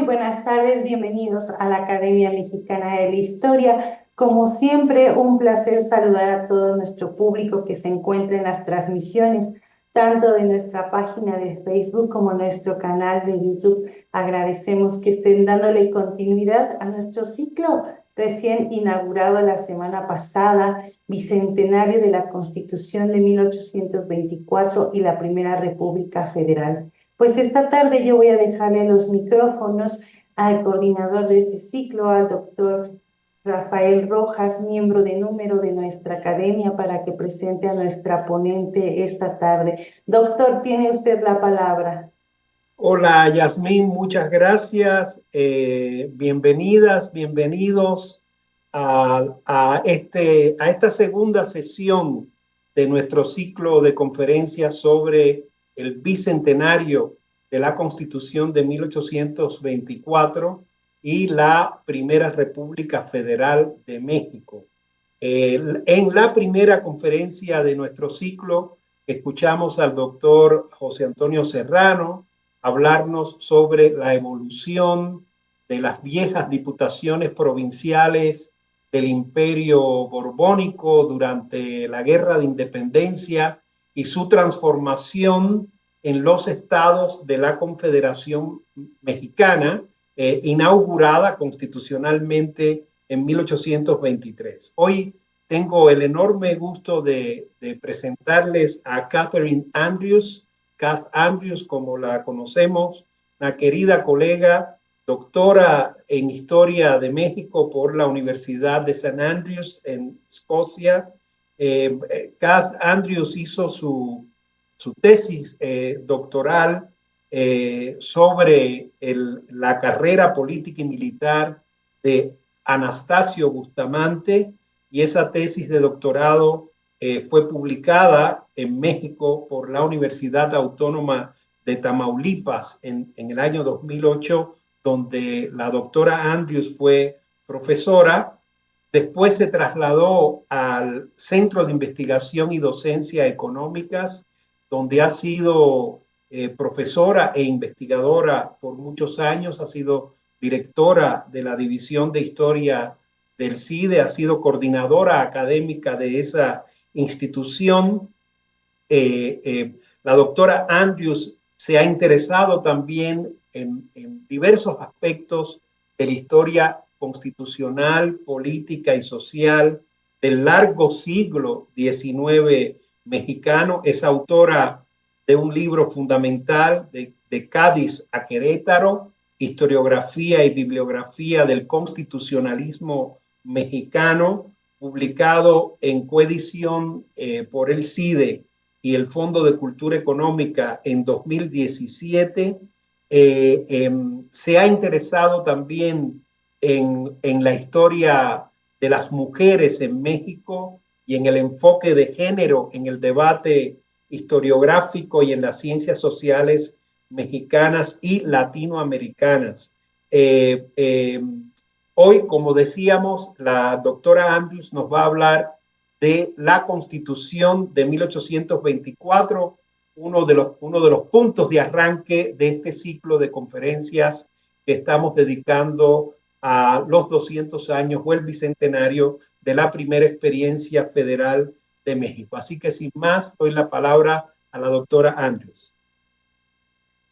buenas tardes, bienvenidos a la Academia Mexicana de la Historia. Como siempre, un placer saludar a todo nuestro público que se encuentra en las transmisiones, tanto de nuestra página de Facebook como nuestro canal de YouTube. Agradecemos que estén dándole continuidad a nuestro ciclo recién inaugurado la semana pasada, bicentenario de la Constitución de 1824 y la Primera República Federal. Pues esta tarde yo voy a dejarle los micrófonos al coordinador de este ciclo, al doctor Rafael Rojas, miembro de número de nuestra academia, para que presente a nuestra ponente esta tarde. Doctor, tiene usted la palabra. Hola, Yasmín, muchas gracias. Bienvenidas, bienvenidos a esta segunda sesión de nuestro ciclo de conferencias sobre el bicentenario de la Constitución de 1824 y la Primera República Federal de México. En la primera conferencia de nuestro ciclo escuchamos al doctor José Antonio Serrano hablarnos sobre la evolución de las viejas diputaciones provinciales del Imperio Borbónico durante la Guerra de Independencia y su transformación en los estados de la Confederación Mexicana, inaugurada constitucionalmente en 1823. Hoy tengo el enorme gusto de presentarles a Catherine Andrews, Kath Andrews, como la conocemos, una querida colega, doctora en Historia de México por la Universidad de St. Andrews en Escocia. Kath Andrews hizo su tesis doctoral sobre la carrera política y militar de Anastasio Bustamante, y esa tesis de doctorado fue publicada en México por la Universidad Autónoma de Tamaulipas en el año 2008, donde la doctora Andrews fue profesora. Después se trasladó al Centro de Investigación y Docencia Económicas, donde ha sido profesora e investigadora por muchos años, ha sido directora de la División de Historia del CIDE, ha sido coordinadora académica de esa institución. La doctora Andrews se ha interesado también en diversos aspectos de la historia constitucional, política y social del largo siglo XIX mexicano. Es autora de un libro fundamental, de Cádiz a Querétaro, historiografía y bibliografía del constitucionalismo mexicano, publicado en coedición por el CIDE y el Fondo de Cultura Económica en 2017. Se ha interesado también en la historia de las mujeres en México y en el enfoque de género en el debate historiográfico y en las ciencias sociales mexicanas y latinoamericanas. Hoy, como decíamos, la doctora Andrews nos va a hablar de la Constitución de 1824, uno de los puntos de arranque de este ciclo de conferencias que estamos dedicando a los 200 años o el bicentenario de la primera experiencia federal de México. Así que sin más, doy la palabra a la doctora Andrews.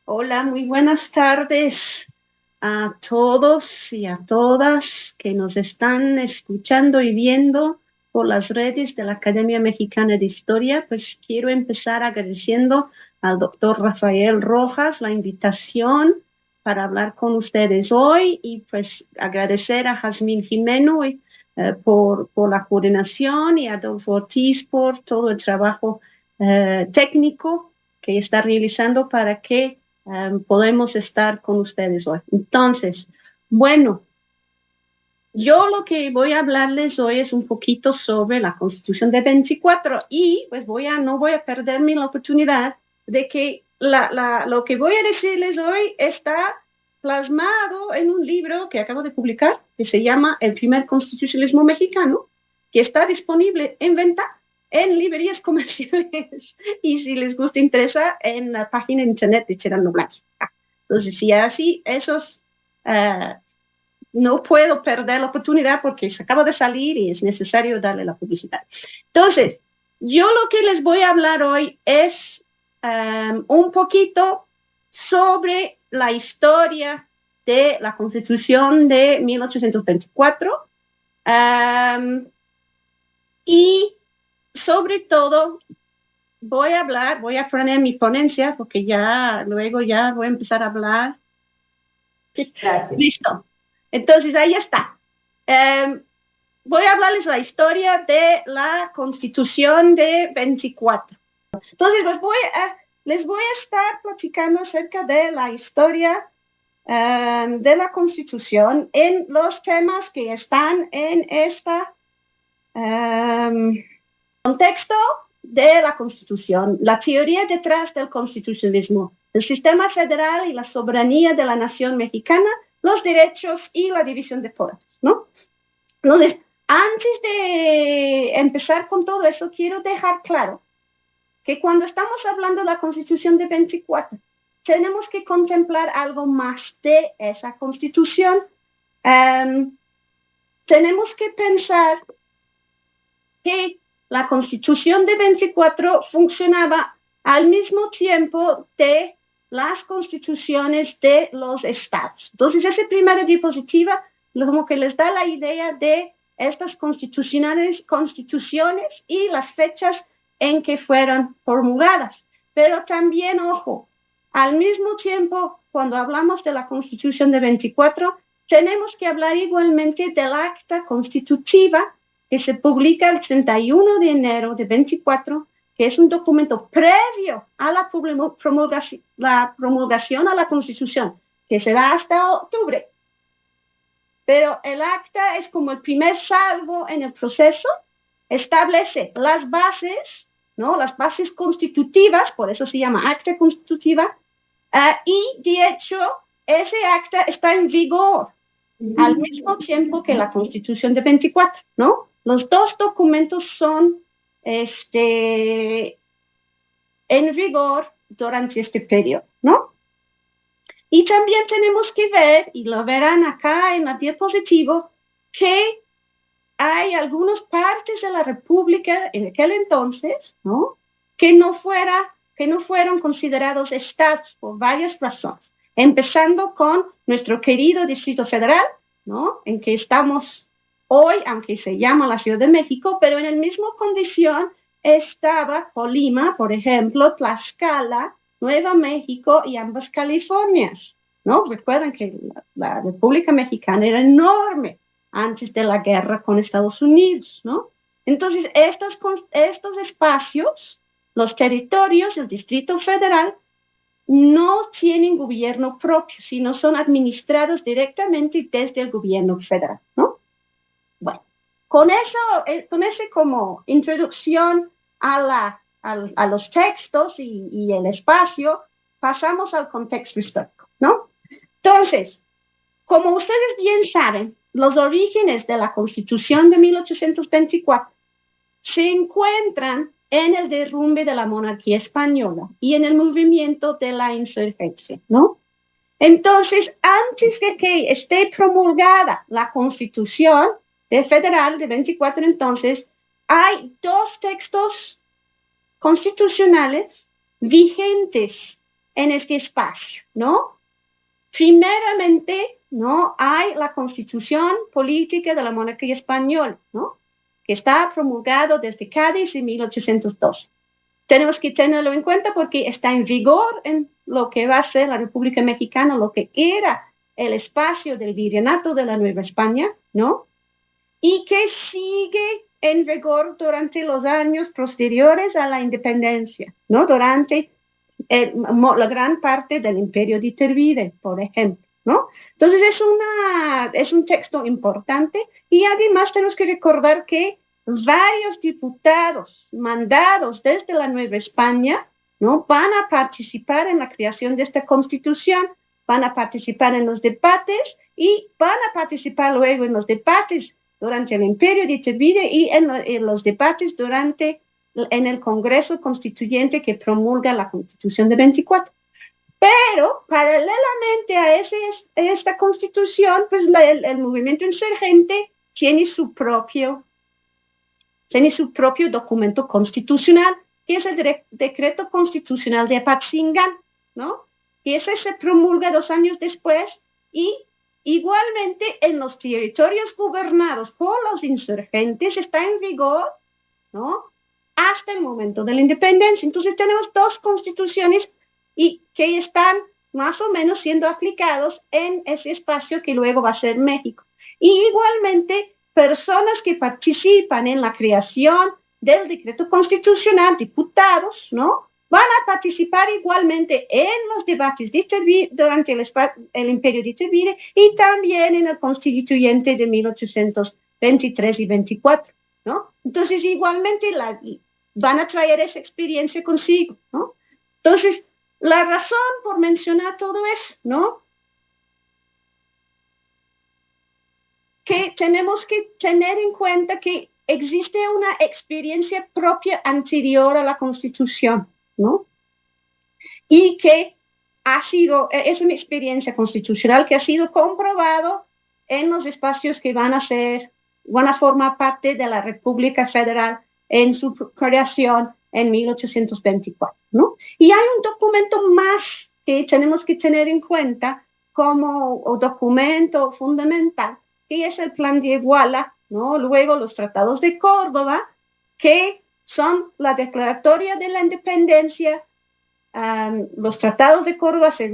Hola, muy buenas tardes a todos y a todas que nos están escuchando y viendo por las redes de la Academia Mexicana de Historia. Pues quiero empezar agradeciendo al doctor Rafael Rojas la invitación para hablar con ustedes hoy, y pues agradecer a Jazmín Jimeno por la coordinación, y a Adolfo Ortiz por todo el trabajo técnico que está realizando para que podemos estar con ustedes hoy. Entonces, bueno, yo lo que voy a hablarles hoy es un poquito sobre la Constitución de 24, y pues no voy a perderme la oportunidad de que lo que voy a decirles hoy está plasmado en un libro que acabo de publicar, que se llama El primer constitucionalismo mexicano, que está disponible en venta en librerías comerciales y, si les gusta, interesa, en la página de internet de Cherano Blanco. Entonces, si así, esos no puedo perder la oportunidad porque se acaba de salir y es necesario darle la publicidad. Entonces, yo lo que les voy a hablar hoy es un poquito sobre la historia de la Constitución de 1824 y sobre todo voy a frenar mi ponencia porque luego voy a empezar a hablar. Gracias. Listo. Entonces, ahí está. Voy a hablarles la historia de la Constitución de 24. Entonces, les voy a estar platicando acerca de la historia de la Constitución en los temas que están en este contexto de la Constitución, la teoría detrás del constitucionalismo, el sistema federal y la soberanía de la nación mexicana, los derechos y la división de poderes, ¿no? Entonces, antes de empezar con todo eso, quiero dejar claro que cuando estamos hablando de la Constitución de 24, tenemos que contemplar algo más de esa Constitución. Tenemos que pensar que la Constitución de 24 funcionaba al mismo tiempo de las constituciones de los estados. Entonces, esa primera diapositiva como que les da la idea de estas constituciones y las fechas en que fueron promulgadas. Pero también, ojo, al mismo tiempo, cuando hablamos de la Constitución de 24, tenemos que hablar igualmente del acta constitutiva que se publica el 31 de enero de 24, que es un documento previo a la promulgación a la Constitución, que se da hasta octubre. Pero el acta es como el primer salvo en el proceso, establece las bases, ¿no? Las bases constitutivas, por eso se llama acta constitutiva, y de hecho ese acta está en vigor al mismo tiempo que la Constitución de 24, ¿no? Los dos documentos son en vigor durante este periodo, ¿no? Y también tenemos que ver, y lo verán acá en la diapositiva, que hay algunas partes de la República en aquel entonces, ¿no? que no fueron considerados estados por varias razones, empezando con nuestro querido Distrito Federal, ¿no? en que estamos hoy, aunque se llama la Ciudad de México, pero en la misma condición estaba Colima, por ejemplo, Tlaxcala, Nueva México y ambas Californias, ¿no? Recuerden que la República Mexicana era enorme antes de la guerra con Estados Unidos, ¿no? Entonces, estos espacios, los territorios, el Distrito Federal, no tienen gobierno propio, sino son administrados directamente desde el gobierno federal, ¿no? Bueno, con ese como introducción a los textos y el espacio, pasamos al contexto histórico, ¿no? Entonces, como ustedes bien saben, los orígenes de la Constitución de 1824 se encuentran en el derrumbe de la monarquía española y en el movimiento de la insurgencia, ¿no? Entonces, antes de que esté promulgada la Constitución Federal de 24, entonces, hay dos textos constitucionales vigentes en este espacio, ¿no? Primeramente, ¿no? hay la Constitución Política de la Monarquía Española, ¿no? que está promulgado desde Cádiz en 1812. Tenemos que tenerlo en cuenta porque está en vigor en lo que va a ser la República Mexicana, lo que era el espacio del virreinato de la Nueva España, ¿no? y que sigue en vigor durante los años posteriores a la independencia, ¿no? Durante la gran parte del Imperio de Iturbide, por ejemplo, ¿no? Entonces es un texto importante y además tenemos que recordar que varios diputados mandados desde la Nueva España, ¿no? van a participar en la creación de esta Constitución, van a participar en los debates y van a participar luego en los debates durante el Imperio de Iturbide y en los debates en el Congreso Constituyente que promulga la Constitución de 24. Pero paralelamente a esta constitución, pues el movimiento insurgente tiene su propio documento constitucional, que es el decreto constitucional de Apatzingán, ¿no? Y ese se promulga 2 años después y igualmente en los territorios gobernados por los insurgentes está en vigor, ¿no? Hasta el momento de la independencia. Entonces tenemos 2 constituciones y que están más o menos siendo aplicados en ese espacio que luego va a ser México. Y igualmente personas que participan en la creación del decreto constitucional, diputados, ¿no? Van a participar igualmente en los debates de Iturbide, durante el imperio de Iturbide y también en el constituyente de 1823 y 24, ¿no? Entonces, igualmente van a traer esa experiencia consigo, ¿no? Entonces, la razón por mencionar todo eso, ¿no? Que tenemos que tener en cuenta que existe una experiencia propia anterior a la Constitución, ¿no? Y que es una experiencia constitucional que ha sido comprobado en los espacios que van a formar parte de la República Federal en su creación en 1824, ¿no? Y hay un documento más que tenemos que tener en cuenta como documento fundamental, que es el Plan de Iguala, ¿no? Luego los tratados de Córdoba, que son la declaratoria de la independencia. Los tratados de Córdoba se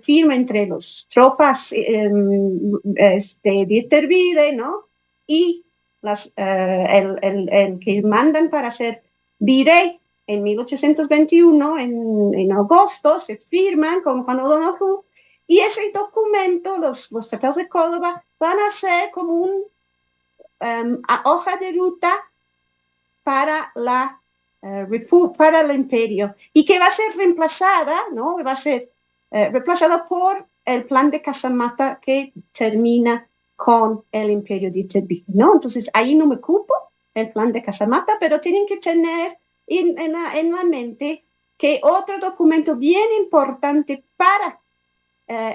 firma entre las tropas de Iturbide, ¿no? Y el que mandan para ser virrey en 1821, en agosto, se firman con Juan O'Donoghue, y ese documento, los tratados de Córdoba, van a ser como una hoja de ruta para para el imperio, y que va a ser reemplazada, ¿no? Va a ser reemplazada por el plan de Casamata, que termina con el imperio de Iturbide, ¿no? Entonces, ahí no me ocupo el plan de Casamata, pero tienen que tener en la mente que otro documento bien importante para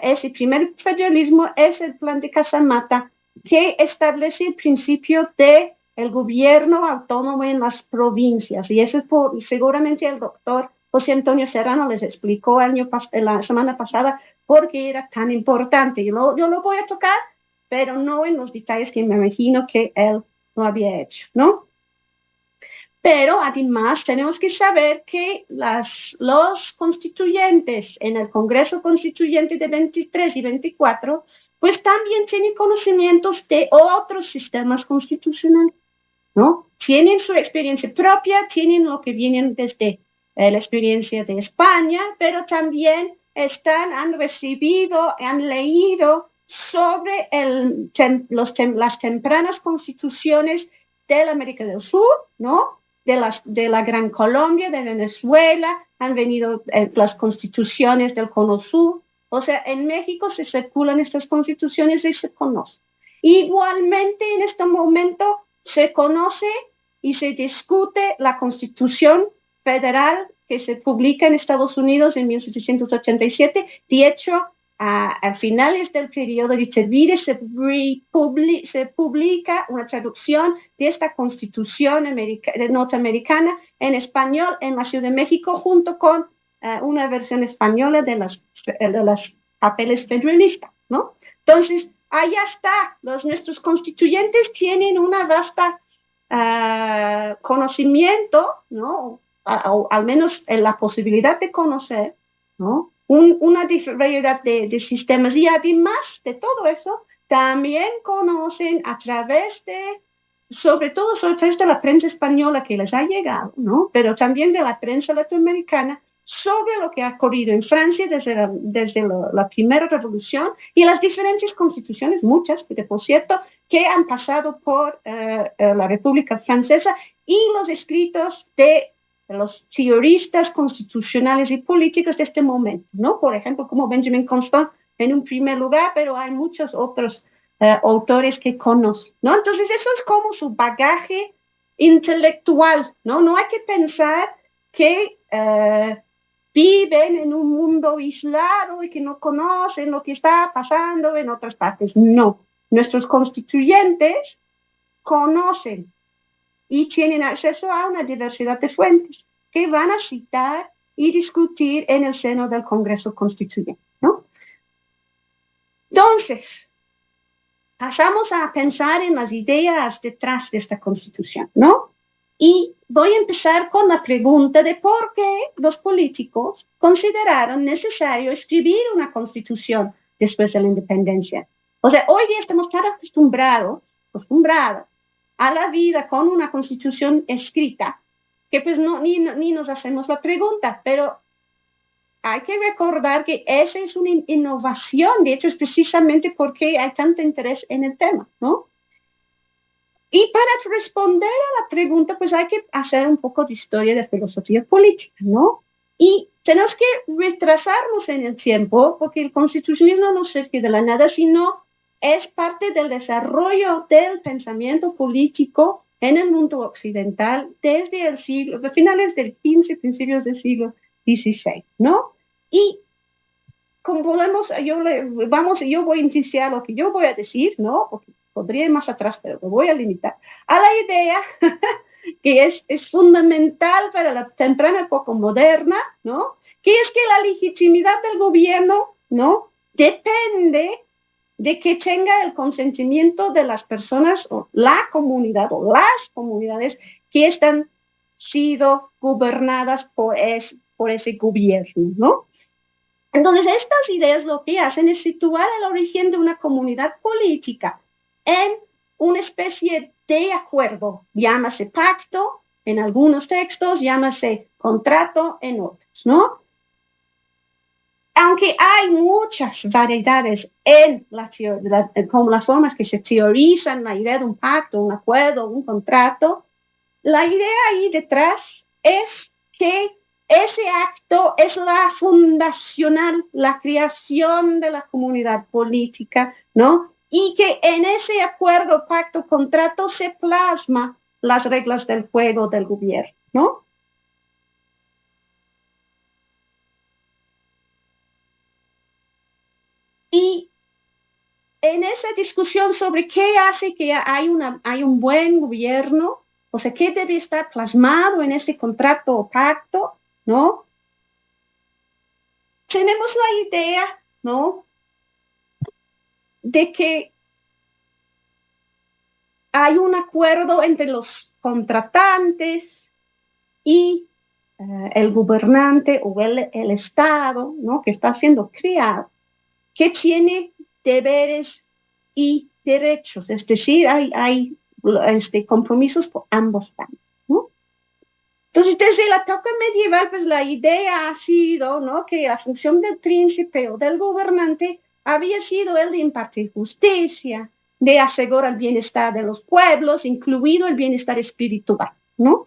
ese primer federalismo es el plan de Casamata, que establece el principio de el gobierno autónomo en las provincias. Y eso seguramente el doctor José Antonio Serrano les explicó la semana pasada por qué era tan importante. Yo lo voy a tocar, pero no en los detalles que me imagino que él lo había hecho, ¿no? Pero además tenemos que saber que los constituyentes en el Congreso Constituyente de 23 y 24, pues también tienen conocimientos de otros sistemas constitucionales, ¿no? Tienen su experiencia propia, tienen lo que vienen desde la experiencia de España, pero también han recibido, han leído sobre las tempranas constituciones de la América del Sur, ¿no? De la Gran Colombia, de Venezuela, han venido las constituciones del Cono Sur. O sea, en México se circulan estas constituciones y se conocen. Igualmente, en este momento se conoce y se discute la Constitución Federal que se publica en Estados Unidos en 1787. De hecho, a finales del periodo de Iturbide se publica una traducción de esta Constitución norteamericana en español en la Ciudad de México, junto con una versión española de los papeles federalistas, ¿no? Entonces, allá está, nuestros constituyentes tienen una vasta conocimiento, ¿no? Al menos en la posibilidad de conocer, ¿no? Una variedad de sistemas, y además de todo eso, también conocen sobre todo a través de la prensa española que les ha llegado, ¿no? Pero también de la prensa latinoamericana, sobre lo que ha ocurrido en Francia desde la primera revolución y las diferentes constituciones, muchas, por cierto, que han pasado por la República Francesa, y los escritos de los teoristas constitucionales y políticos de este momento, ¿no? Por ejemplo, como Benjamin Constant en un primer lugar, pero hay muchos otros autores que conocen, ¿no? Entonces, eso es como su bagaje intelectual, ¿no? No hay que pensar que viven en un mundo aislado y que no conocen lo que está pasando en otras partes. No, nuestros constituyentes conocen y tienen acceso a una diversidad de fuentes que van a citar y discutir en el seno del Congreso Constituyente, ¿no? Entonces, pasamos a pensar en las ideas detrás de esta Constitución, ¿no? Y voy a empezar con la pregunta de por qué los políticos consideraron necesario escribir una Constitución después de la independencia. O sea, hoy día estamos tan acostumbrados a la vida con una Constitución escrita que pues ni nos hacemos la pregunta, pero hay que recordar que esa es una innovación, de hecho es precisamente porque hay tanto interés en el tema, ¿no? Y para responder a la pregunta, pues hay que hacer un poco de historia de filosofía política, ¿no? Y tenemos que retrasarnos en el tiempo, porque el constitucionalismo no surge de la nada, sino es parte del desarrollo del pensamiento político en el mundo occidental desde el siglo, finales del XV, principios del siglo XVI, ¿no? Y como podemos, yo voy a iniciar lo que yo voy a decir, ¿no? Porque podría ir más atrás, pero me voy a limitar a la idea que es fundamental para la temprana época moderna, ¿no? Que es que la legitimidad del gobierno, ¿no? Depende de que tenga el consentimiento de las personas o la comunidad o las comunidades que están sido gobernadas por ese gobierno, ¿no? Entonces, estas ideas lo que hacen es situar el origen de una comunidad política en una especie de acuerdo, llámase pacto en algunos textos, llámase contrato en otros, ¿no? Aunque hay muchas variedades en como las formas que se teorizan la idea de un pacto, un acuerdo, un contrato, la idea ahí detrás es que ese acto es la fundacional, la creación de la comunidad política, ¿no? Y que en ese acuerdo, pacto, contrato se plasma las reglas del juego del gobierno, ¿no? Y en esa discusión sobre qué hace que hay un buen gobierno, o sea, qué debe estar plasmado en ese contrato o pacto, ¿no? Tenemos la idea, ¿no? De que hay un acuerdo entre los contratantes y el gobernante o el Estado, ¿no? Que está siendo creado, que tiene deberes y derechos, es decir, hay compromisos por ambos bandos, ¿no? Entonces, desde la época medieval, pues la idea ha sido, ¿no? Que la función del príncipe o del gobernante había sido el de impartir justicia, de asegurar el bienestar de los pueblos, incluido el bienestar espiritual, ¿no?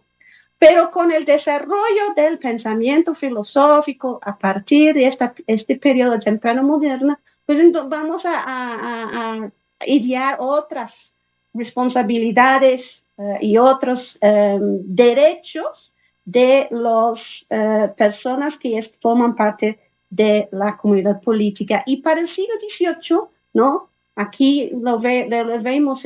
Pero con el desarrollo del pensamiento filosófico a partir de este periodo temprano moderno, pues entonces vamos a idear otras responsabilidades y otros derechos de las personas que forman parte de la comunidad política. Y para el siglo XVIII, ¿no? Aquí lo vemos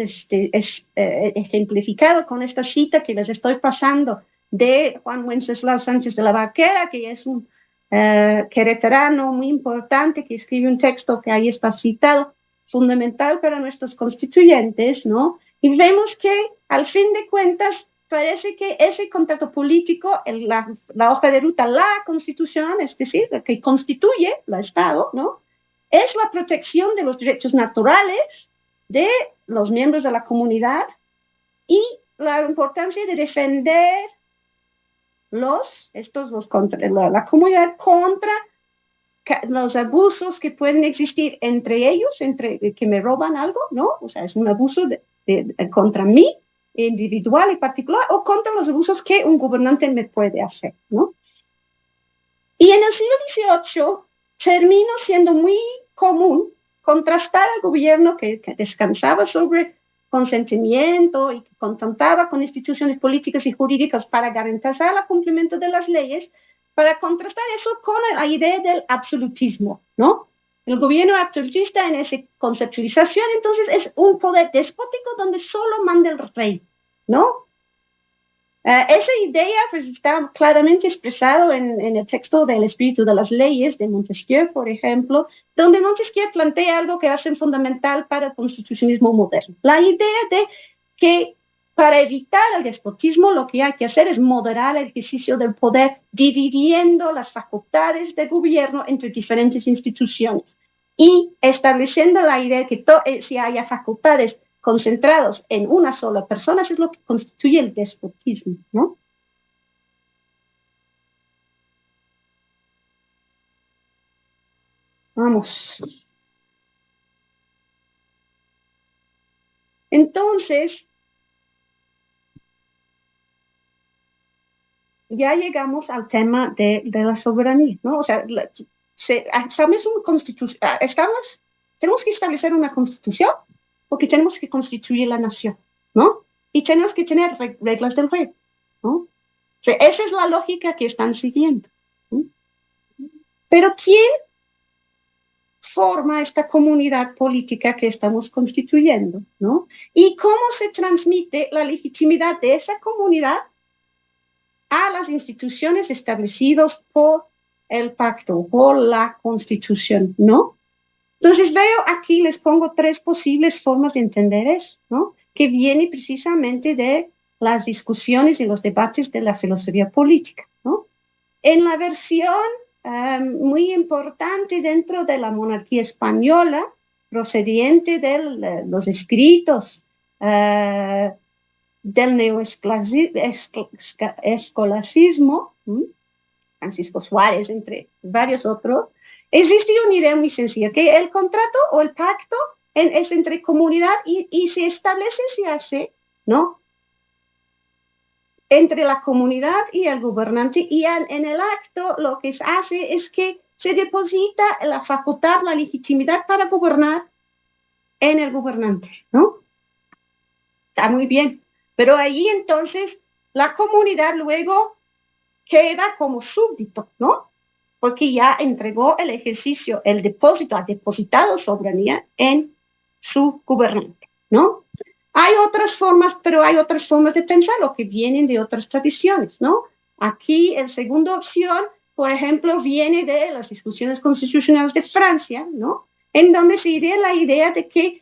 ejemplificado con esta cita que les estoy pasando de Juan Wenceslao Sánchez de la Barquera, que es un queretarano muy importante, que escribe un texto que ahí está citado, fundamental para nuestros constituyentes, ¿no? Y vemos que, al fin de cuentas, parece que ese contrato político, la hoja de ruta, la Constitución, es decir, la que constituye el Estado, ¿no? Es la protección de los derechos naturales de los miembros de la comunidad y la importancia de defender la comunidad contra los abusos que pueden existir entre ellos, entre que me roban algo, ¿no? O sea, es un abuso contra mí, individual y particular, o contra los abusos que un gobernante me puede hacer, ¿no? Y en el siglo XVIII terminó siendo muy común contrastar al gobierno que descansaba sobre consentimiento y que contaba con instituciones políticas y jurídicas para garantizar el cumplimiento de las leyes, para contrastar eso con la idea del absolutismo, ¿no? El gobierno absolutista en esa conceptualización, entonces, es un poder despótico donde solo manda el rey, ¿no? Esa idea pues, está claramente expresado en el texto del Espíritu de las Leyes de Montesquieu, por ejemplo, donde Montesquieu plantea algo que hace fundamental para el constitucionalismo moderno. La idea de que para evitar el despotismo lo que hay que hacer es moderar el ejercicio del poder, dividiendo las facultades del gobierno entre diferentes instituciones y estableciendo la idea de que si haya facultades concentrados en una sola persona, eso es lo que constituye el despotismo, ¿no? Vamos. Entonces, ya llegamos al tema de la soberanía, ¿no? O sea, tenemos que establecer una constitución porque tenemos que constituir la nación, ¿no? Y tenemos que tener reglas del juego, ¿no? O sea, esa es la lógica que están siguiendo, ¿no? Pero ¿quién forma esta comunidad política que estamos constituyendo, ¿no? ¿Y cómo se transmite la legitimidad de esa comunidad a las instituciones establecidas por el pacto, por la Constitución, ¿no? Entonces veo aquí, les pongo 3 posibles formas de entender eso, ¿no? Que viene precisamente de las discusiones y los debates de la filosofía política, ¿no? En la versión muy importante dentro de la monarquía española, procediente de los escritos del neoescolacismo, Francisco Suárez, entre varios otros, existe una idea muy sencilla, que el contrato o el pacto es entre comunidad y se establece, se hace, ¿no? Entre la comunidad y el gobernante, y en el acto lo que se hace es que se deposita la facultad, la legitimidad para gobernar en el gobernante, ¿no? Está muy bien, pero ahí entonces la comunidad luego queda como súbdito, ¿no? Porque ya entregó el ejercicio, el depósito, ha depositado soberanía en su gobernante, ¿no? Hay otras formas, pero hay otras formas de pensarlo que vienen de otras tradiciones, ¿no? Aquí, la segunda opción, por ejemplo, viene de las discusiones constitucionales de Francia, ¿no? En donde se idea la idea de que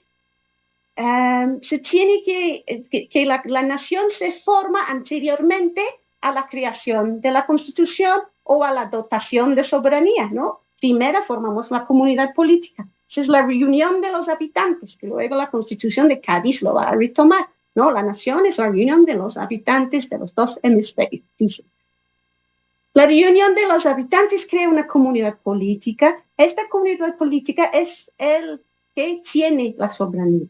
se tiene que la nación se forma anteriormente a la creación de la Constitución o a la dotación de soberanía, ¿no? Primero formamos la comunidad política. Esa es la reunión de los habitantes, que luego la Constitución de Cádiz lo va a retomar, ¿no? La nación es la reunión de los habitantes de los 2 hemisferios, dice. La reunión de los habitantes crea una comunidad política. Esta comunidad política es el que tiene la soberanía.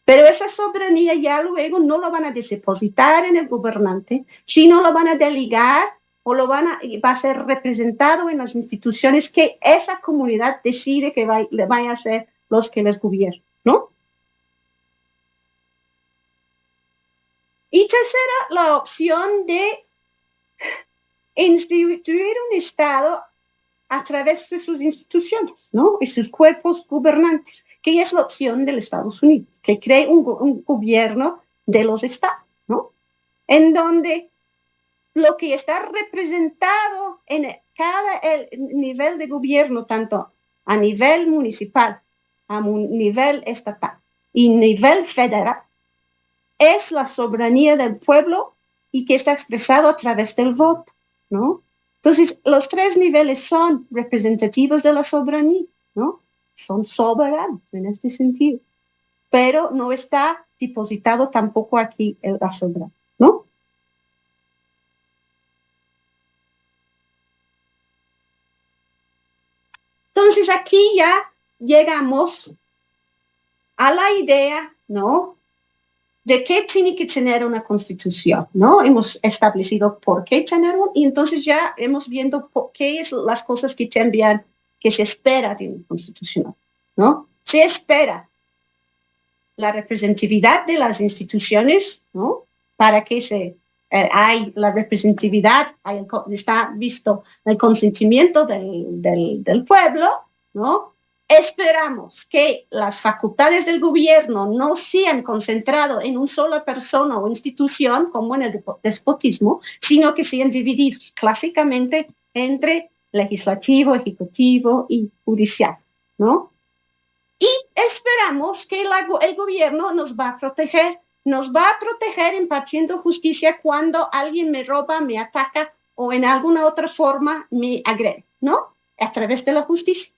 Pero esa soberanía ya luego no lo van a depositar en el gobernante, sino lo van a delegar o va a ser representado en las instituciones que esa comunidad decide que vaya a ser los que les gobiernen, ¿no? Y tercera, la opción de instituir un Estado a través de sus instituciones, ¿no? Y sus cuerpos gobernantes, que es la opción de los Estados Unidos, que cree un gobierno de los estados, ¿no? En donde lo que está representado en cada nivel de gobierno, tanto a nivel municipal, a nivel estatal y nivel federal, es la soberanía del pueblo y que está expresado a través del voto, ¿no? Entonces, los 3 niveles son representativos de la soberanía, ¿no? Son soberanos en este sentido, pero no está depositado tampoco aquí la soberanía, ¿no? Entonces, aquí ya llegamos a la idea, ¿no? De qué tiene que tener una constitución, ¿no? Hemos establecido por qué tener una, y entonces ya hemos viendo qué es las cosas que cambian, que se espera de una constitución, ¿no? Se espera la representatividad de las instituciones, ¿no? Para que se hay la representatividad, está visto el consentimiento del pueblo, ¿no? Esperamos que las facultades del gobierno no sean concentradas en una sola persona o institución, como en el despotismo, sino que sean divididos clásicamente entre legislativo, ejecutivo y judicial, ¿no? Y esperamos que el gobierno nos va a proteger impartiendo justicia cuando alguien me roba, me ataca o en alguna otra forma me agrede, ¿no? A través de la justicia.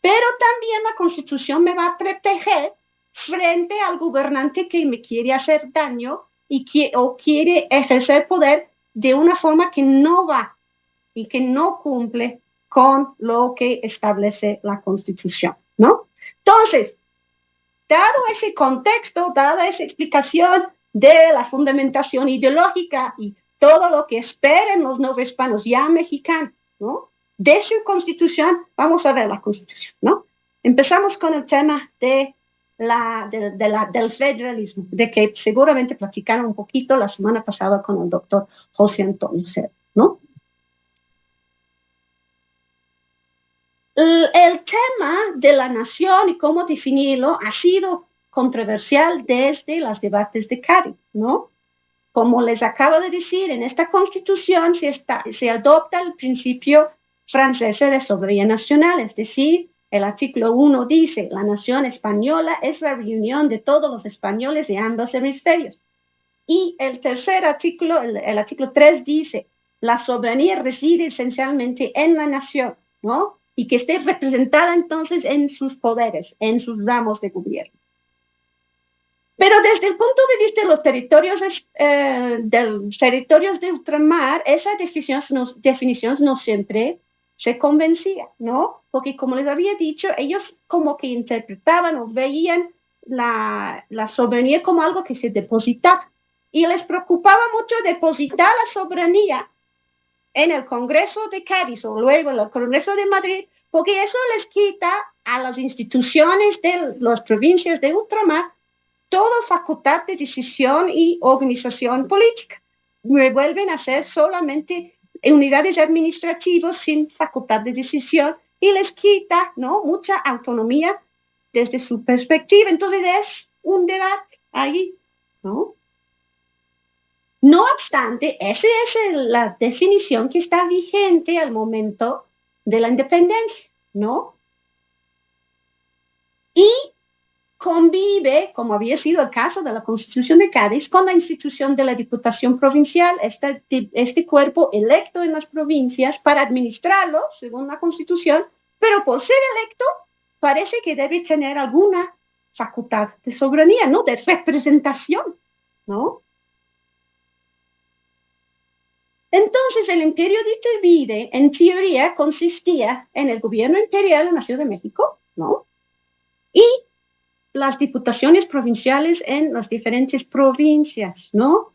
Pero también la Constitución me va a proteger frente al gobernante que me quiere hacer daño o quiere ejercer poder de una forma que no va y que no cumple con lo que establece la Constitución, ¿no? Entonces, dado ese contexto, dada esa explicación de la fundamentación ideológica y todo lo que esperan los nuevos hispanos ya mexicanos, ¿no? De su Constitución, vamos a ver la Constitución, ¿no? Empezamos con el tema del federalismo, de que seguramente platicaron un poquito la semana pasada con el doctor José Antonio Cero, ¿no? El tema de la nación y cómo definirlo ha sido controversial desde los debates de Cádiz, ¿no? Como les acabo de decir, en esta Constitución se adopta el principio francés de soberanía nacional, es decir, el artículo 1 dice, la nación española es la reunión de todos los españoles de ambos hemisferios. Y el tercer artículo, el artículo 3 dice, la soberanía reside esencialmente en la nación, ¿no? Y que esté representada entonces en sus poderes, en sus ramos de gobierno. Pero desde el punto de vista de los territorios de ultramar, esa definición no siempre se convencía, ¿no? Porque como les había dicho, ellos como que interpretaban o veían la soberanía como algo que se depositaba. Y les preocupaba mucho depositar la soberanía en el Congreso de Cádiz o luego en el Congreso de Madrid, porque eso les quita a las instituciones de las provincias de ultramar toda facultad de decisión y organización política. Vuelven a ser solamente unidades administrativas sin facultad de decisión y les quita, ¿no?, mucha autonomía desde su perspectiva. Entonces es un debate ahí, ¿no? No obstante, esa es la definición que está vigente al momento de la independencia, ¿no? Y convive, como había sido el caso de la Constitución de Cádiz, con la institución de la Diputación Provincial, este cuerpo electo en las provincias para administrarlo, según la Constitución, pero por ser electo parece que debe tener alguna facultad de soberanía, ¿no?, de representación, ¿no? Entonces, el imperio de Iturbide, en teoría, consistía en el gobierno imperial en la Ciudad de México, ¿no?, y las diputaciones provinciales en las diferentes provincias, ¿no?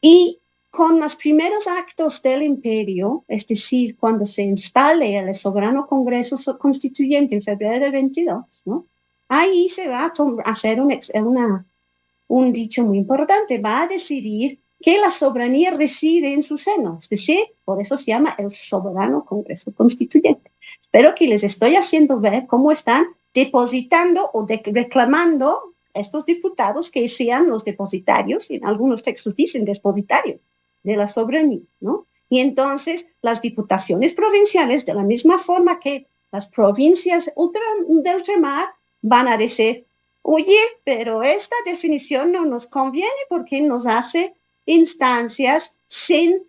Y con los primeros actos del imperio, es decir, cuando se instale el soberano Congreso Constituyente en febrero de 22, ¿no?, ahí se va a hacer un dicho muy importante, va a decidir que la soberanía reside en su seno, es decir, por eso se llama el soberano Congreso Constituyente. Espero que les estoy haciendo ver cómo están depositando o reclamando estos diputados que sean los depositarios, en algunos textos dicen depositarios de la soberanía, ¿no? Y entonces las diputaciones provinciales, de la misma forma que las provincias del ultramar, van a decir, oye, pero esta definición no nos conviene porque nos hace instancias sin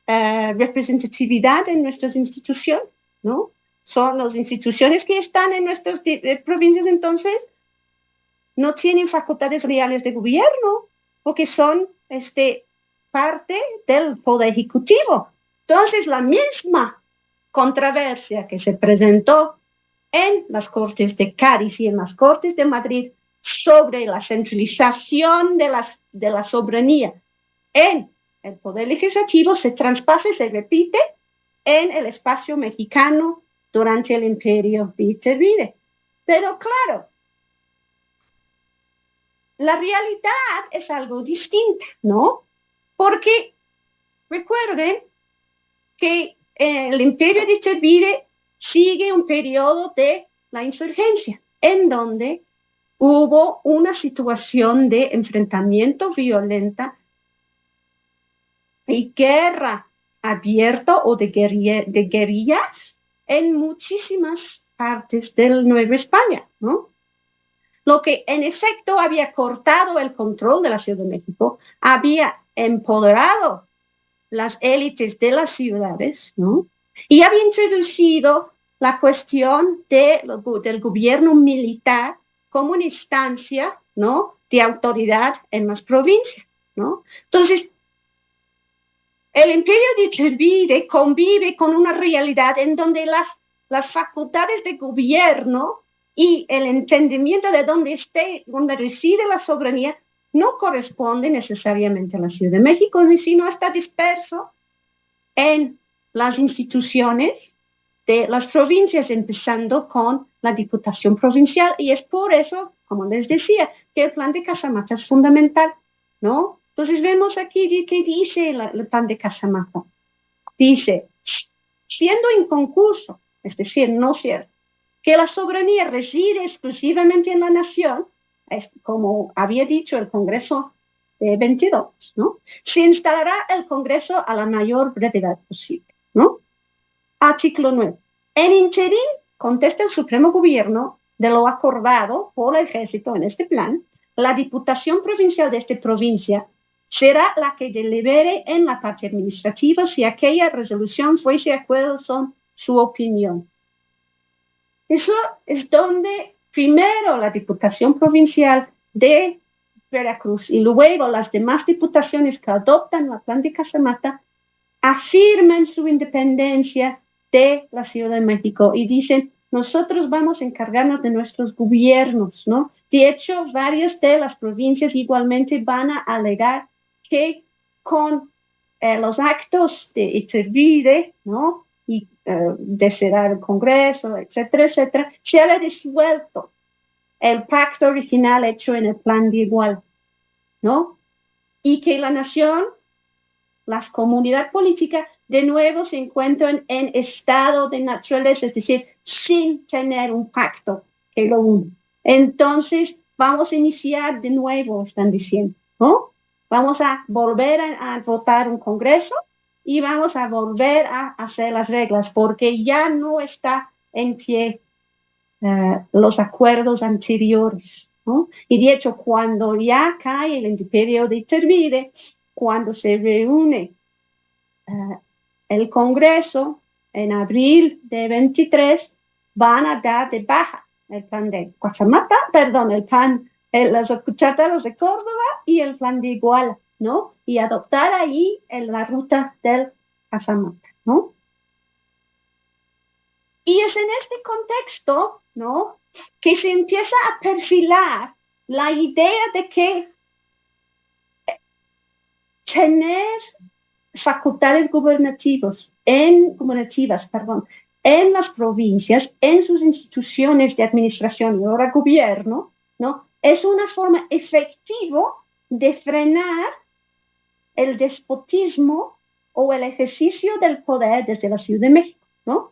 representatividad en nuestras instituciones, ¿no? Son las instituciones que están en nuestras provincias, entonces no tienen facultades reales de gobierno porque son parte del poder ejecutivo. Entonces, la misma controversia que se presentó en las Cortes de Cádiz y en las Cortes de Madrid sobre la centralización de la soberanía en el poder legislativo se traspasa y se repite en el espacio mexicano durante el imperio de Iturbide. Pero claro, la realidad es algo distinta, ¿no? Porque recuerden que el imperio de Iturbide sigue un periodo de la insurgencia, en donde hubo una situación de enfrentamiento violenta y guerra abierta o de guerrillas en muchísimas partes de Nueva España, ¿no? Lo que en efecto había cortado el control de la Ciudad de México, había empoderado las élites de las ciudades, ¿no? Y había introducido la cuestión del gobierno militar como una instancia, ¿no?, de autoridad en las provincias, ¿no? Entonces, el imperio de Iturbide convive con una realidad en donde las facultades de gobierno y el entendimiento de donde reside la soberanía no corresponde necesariamente a la Ciudad de México, sino está disperso en las instituciones de las provincias, empezando con la Diputación Provincial. Y es por eso, como les decía, que el plan de Casamata es fundamental, ¿no? Entonces vemos aquí qué dice el plan de Casamata. Dice, siendo inconcluso, es decir, no cierto, que la soberanía reside exclusivamente en la nación, como había dicho el Congreso de 22, ¿no? Se instalará el Congreso a la mayor brevedad posible, ¿no? Artículo 9. En interín, contesta el Supremo Gobierno de lo acordado por el Ejército en este plan, la Diputación Provincial de esta provincia será la que delibere en la parte administrativa si aquella resolución fuese de acuerdo con su opinión. Eso es donde primero la Diputación Provincial de Veracruz y luego las demás diputaciones que adoptan el plan de Casamata afirman su independencia de la Ciudad de México y dicen, nosotros vamos a encargarnos de nuestros gobiernos, ¿no? De hecho, varias de las provincias igualmente van a alegar que con los actos de Iturbide, ¿no?, y de cerrar el Congreso, etcétera, etcétera, se había disuelto el pacto original hecho en el plan de Iguala, ¿no? Y que la nación, las comunidades políticas, de nuevo se encuentran en estado de naturaleza, es decir, sin tener un pacto que lo une. Entonces, vamos a iniciar de nuevo, están diciendo, ¿no? Vamos a volver a votar un Congreso y vamos a volver a hacer las reglas, porque ya no está en pie los acuerdos anteriores, ¿no? Y de hecho, cuando ya cae el imperio de Iturbide, cuando se reúne el Congreso en abril de 23, van a dar de baja el plan de Casamata, perdón, el plan, los tratados de Córdoba y el plan de Iguala, ¿no? Y adoptar ahí la ruta del Casamata, ¿no? Y es en este contexto, ¿no?, que se empieza a perfilar la idea de que tener facultades gubernativas en las provincias, en sus instituciones de administración y ahora gobierno, ¿no?, es una forma efectiva de frenar el despotismo o el ejercicio del poder desde la Ciudad de México, ¿no?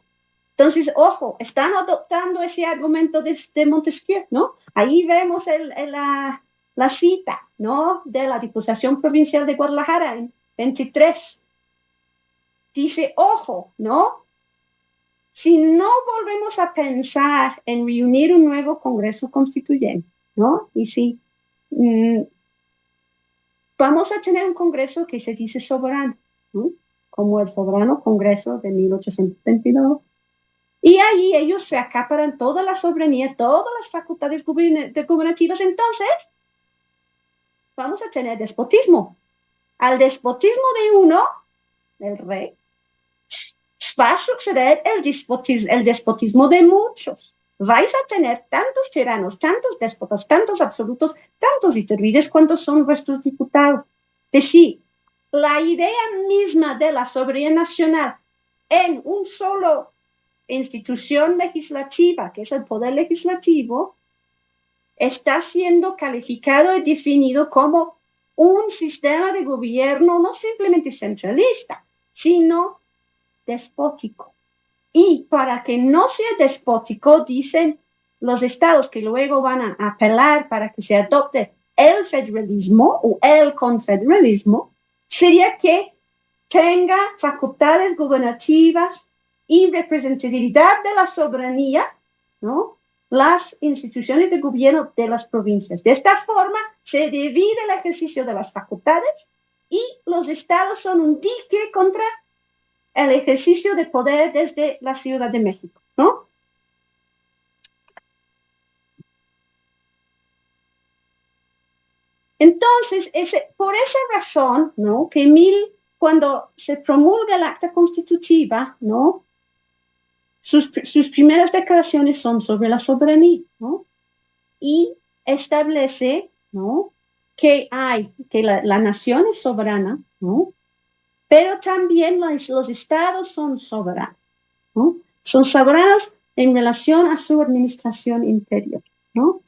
Entonces, ojo, están adoptando ese argumento de Montesquieu, ¿no? Ahí vemos la cita, ¿no?, de la Diputación Provincial de Guadalajara en 23. Dice, ojo, ¿no? Si no volvemos a pensar en reunir un nuevo Congreso Constituyente, ¿no? Y si vamos a tener un Congreso que se dice soberano, ¿no?, como el Soberano Congreso de 1822. Y ahí ellos se acaparan toda la soberanía, todas las facultades gubernativas. Entonces, vamos a tener despotismo. Al despotismo de uno, el rey, va a suceder el despotismo de muchos. Vais a tener tantos tiranos, tantos déspotas, tantos absolutos, tantos Iturbides cuantos son vuestros diputados. Es decir, la idea misma de la soberanía nacional en un solo institución legislativa, que es el poder legislativo, está siendo calificado y definido como un sistema de gobierno no simplemente centralista, sino despótico. Y para que no sea despótico, dicen los estados que luego van a apelar para que se adopte el federalismo o el confederalismo, sería que tenga facultades gubernativas y representatividad de la soberanía, ¿no? Las instituciones de gobierno de las provincias. De esta forma se divide el ejercicio de las facultades y los estados son un dique contra el ejercicio de poder desde la Ciudad de México, ¿no? Entonces, por esa razón, ¿no? Que cuando se promulga el acta constitutiva, ¿no? Sus primeras declaraciones son sobre la soberanía, ¿no? Y establece, ¿no? Que la nación es soberana, ¿no? Pero también los estados son soberanos, ¿no? Son soberanos en relación a su administración interior, ¿no?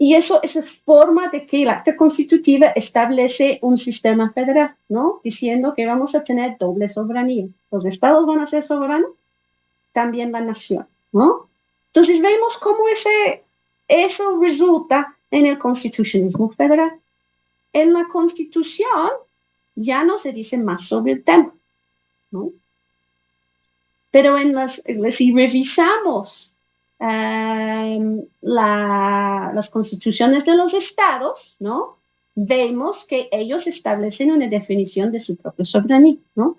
Y eso es forma de que el acta constitutiva establece un sistema federal, ¿no? Diciendo que vamos a tener doble soberanía. Los estados van a ser soberanos, también la nación, ¿no? Entonces vemos cómo eso resulta en el constitucionalismo federal. En la Constitución ya no se dice más sobre el tema, ¿no? Pero si revisamos las constituciones de los estados, ¿no? Vemos que ellos establecen una definición de su propia soberanía, ¿no?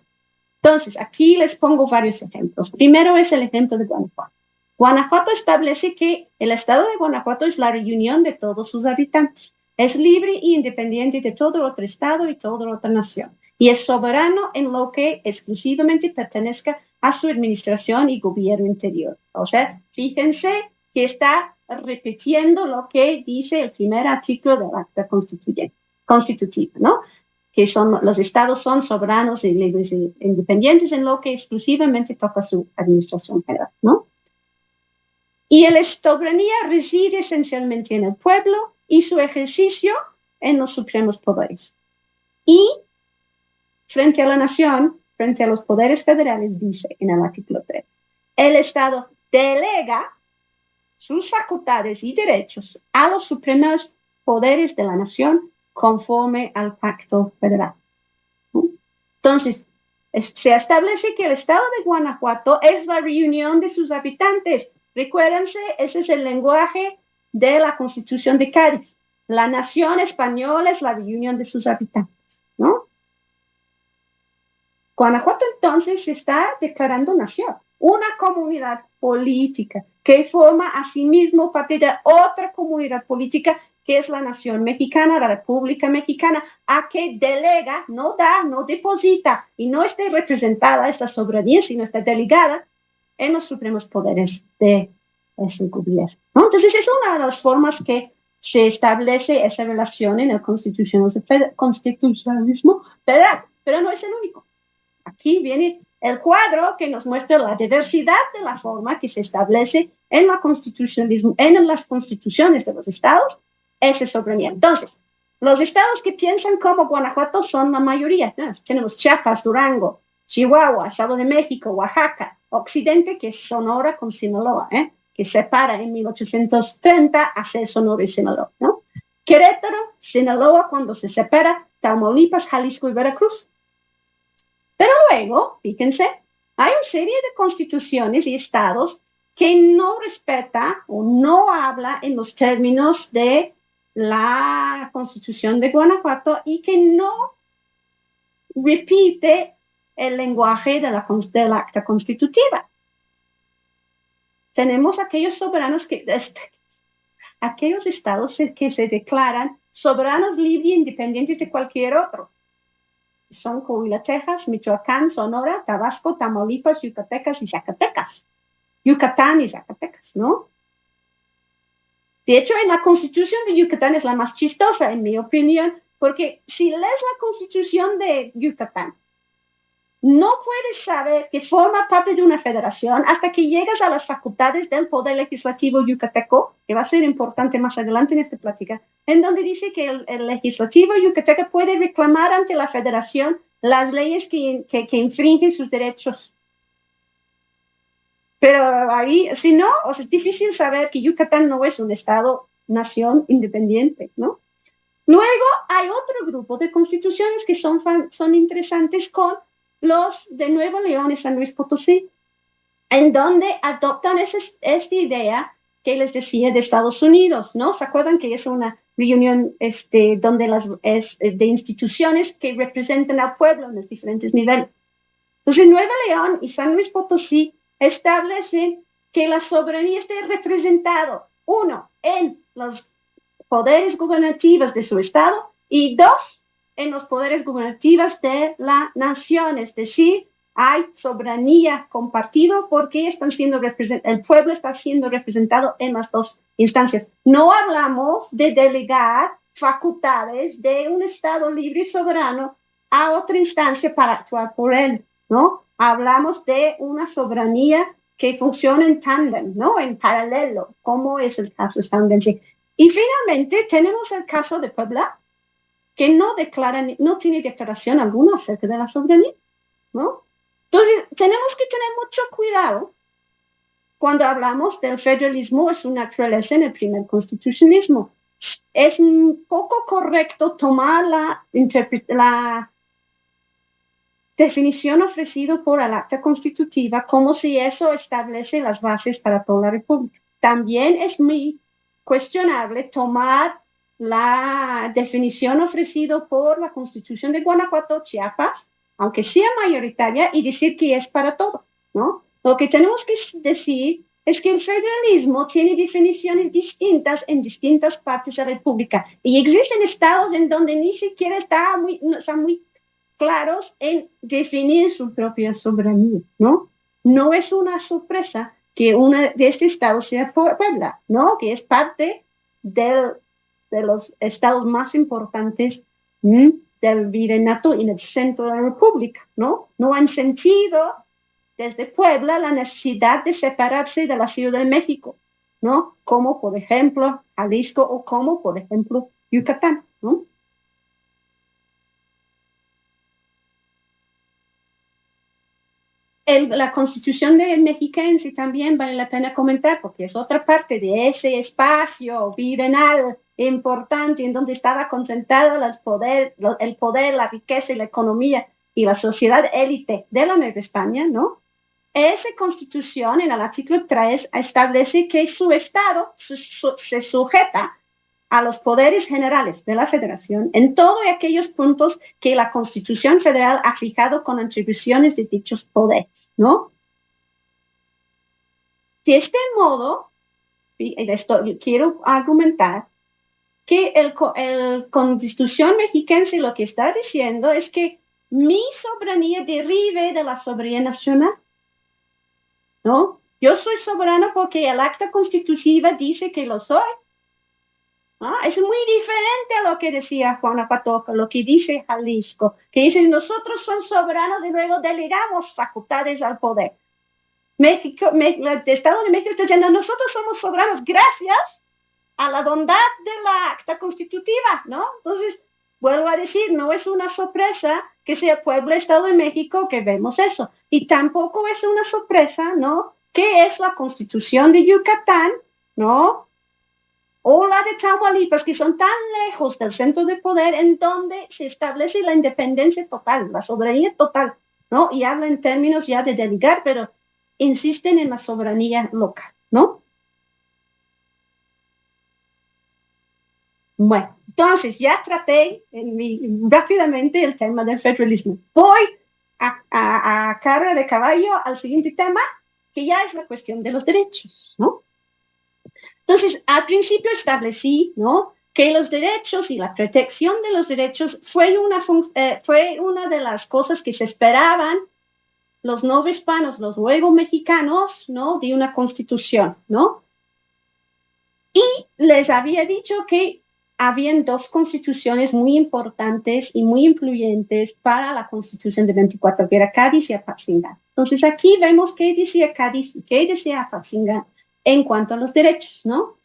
Entonces, aquí les pongo varios ejemplos. Primero es el ejemplo de Guanajuato. Guanajuato establece que el estado de Guanajuato es la reunión de todos sus habitantes. Es libre e independiente de todo otro estado y toda otra nación. Y es soberano en lo que exclusivamente pertenezca a su administración y gobierno interior. O sea, fíjense que está repitiendo lo que dice el primer artículo del acta constitutiva, ¿no? Que los estados son soberanos y libres e independientes en lo que exclusivamente toca su administración federal, ¿no? Y la soberanía reside esencialmente en el pueblo y su ejercicio en los supremos poderes. Y frente a la nación, frente a los poderes federales, dice en el artículo 3, el Estado delega sus facultades y derechos a los supremos poderes de la nación conforme al pacto federal. Entonces, se establece que el estado de Guanajuato es la reunión de sus habitantes. Recuérdense, ese es el lenguaje de la Constitución de Cádiz. La nación española es la reunión de sus habitantes, ¿no? Guanajuato entonces se está declarando nación, una comunidad política que forma a sí mismo parte de otra comunidad política que es la nación mexicana, la República Mexicana, a que delega, no da, no deposita y no está representada esta soberanía, sino está delegada en los supremos poderes de ese gobierno, ¿no? Entonces es una de las formas que se establece esa relación en el constitucionalismo federal, pero no es el único. Aquí viene el cuadro que nos muestra la diversidad de la forma que se establece en la constitucionalismo, en las constituciones de los estados, esa soberanía. Entonces, los estados que piensan como Guanajuato son la mayoría, ¿no? Tenemos Chiapas, Durango, Chihuahua, Estado de México, Oaxaca, Occidente, que es Sonora con Sinaloa, que separa en 1830 a ser Sonora y Sinaloa, ¿no? Querétaro, Sinaloa, cuando se separa, Tamaulipas, Jalisco y Veracruz. Pero luego, fíjense, hay una serie de constituciones y estados que no respeta o no habla en los términos de la Constitución de Guanajuato y que no repite el lenguaje del acta constitutiva. Tenemos aquellos soberanos aquellos estados que se declaran soberanos libres e independientes de cualquier otro. Son Coahuila, Texas, Michoacán, Sonora, Tabasco, Tamaulipas, Yucatán y Zacatecas, ¿no? De hecho, en la Constitución de Yucatán es la más chistosa, en mi opinión, porque si lees la Constitución de Yucatán, no puedes saber que forma parte de una federación hasta que llegas a las facultades del Poder Legislativo yucateco, que va a ser importante más adelante en esta plática, en donde dice que el Legislativo yucateco puede reclamar ante la federación las leyes que infringen sus derechos. Pero ahí, si no, o sea, es difícil saber que Yucatán no es un estado-nación independiente, ¿no? Luego hay otro grupo de constituciones que son interesantes con los de Nuevo León y San Luis Potosí, en donde adoptan esta idea que les decía de Estados Unidos, ¿no? ¿Se acuerdan que es una reunión donde de instituciones que representan al pueblo en los diferentes niveles? Entonces, Nuevo León y San Luis Potosí establecen que la soberanía esté representada, uno, en los poderes gubernativos de su estado y dos, en los poderes gubernativos de la nación, es decir, hay soberanía compartida porque el pueblo está siendo representado en las dos instancias. No hablamos de delegar facultades de un estado libre y soberano a otra instancia para actuar por él, ¿no? Hablamos de una soberanía que funciona en tándem, ¿no? En paralelo, como es el caso estadounidense. Y finalmente tenemos el caso de Puebla, que no tiene declaración alguna acerca de la soberanía, ¿no? Entonces, tenemos que tener mucho cuidado cuando hablamos del federalismo en su naturaleza en el primer constitucionalismo. Es un poco correcto tomar la definición ofrecida por el acta constitutiva como si eso establece las bases para toda la república. También es muy cuestionable tomar la definición ofrecida por la Constitución de Guanajuato, Chiapas, aunque sea mayoritaria, y decir que es para todos, ¿no? Lo que tenemos que decir es que el federalismo tiene definiciones distintas en distintas partes de la república, y existen estados en donde ni siquiera están muy claros en definir su propia soberanía, ¿no? No es una sorpresa que uno de estos estados sea Puebla, ¿no? Que es parte de los estados más importantes del virreinato y en el centro de la república, ¿no? No han sentido desde Puebla la necesidad de separarse de la Ciudad de México, ¿no? Como por ejemplo Jalisco o como por ejemplo Yucatán, ¿no? La Constitución de mexiquense también vale la pena comentar porque es otra parte de ese espacio virreinal importante en donde estaba concentrado el poder, la riqueza y la economía y la sociedad élite de la Nueva España, ¿no? Esa Constitución en el artículo 3 establece que su Estado se sujeta a los poderes generales de la Federación en todos aquellos puntos que la Constitución Federal ha fijado con atribuciones de dichos poderes, ¿no? De este modo, quiero argumentar que el Constitución mexiquense lo que está diciendo es que mi soberanía derive de la soberanía nacional, ¿no? Yo soy soberano porque el acta constitutiva dice que lo soy. Es muy diferente a lo que decía Juana Patoca, lo que dice Jalisco, que dice nosotros somos soberanos y luego delegamos facultades al poder. El Estado de México está diciendo nosotros somos soberanos gracias a la bondad de la acta constitutiva, ¿no? Entonces, vuelvo a decir, no es una sorpresa que sea Puebla, Estado de México, que vemos eso. Y tampoco es una sorpresa, ¿no? Que es la Constitución de Yucatán, ¿no? O la de Tamaulipas, que son tan lejos del centro de poder en donde se establece la independencia total, la soberanía total, ¿no? Y habla en términos ya de delegar, pero insisten en la soberanía local, ¿no? Bueno, entonces ya traté rápidamente el tema del federalismo. Voy a carga de caballo al siguiente tema, que ya es la cuestión de los derechos, ¿no? Entonces, al principio establecí, ¿no?, que los derechos y la protección de los derechos fue una de las cosas que se esperaban los no hispanos, los luego mexicanos, ¿no?, de una constitución, ¿no? Y les había dicho que habían dos constituciones muy importantes y muy influyentes para la Constitución de 24, que era Cádiz y Apatzingán. Entonces aquí vemos qué decía Cádiz y qué decía Apatzingán en cuanto a los derechos, ¿no?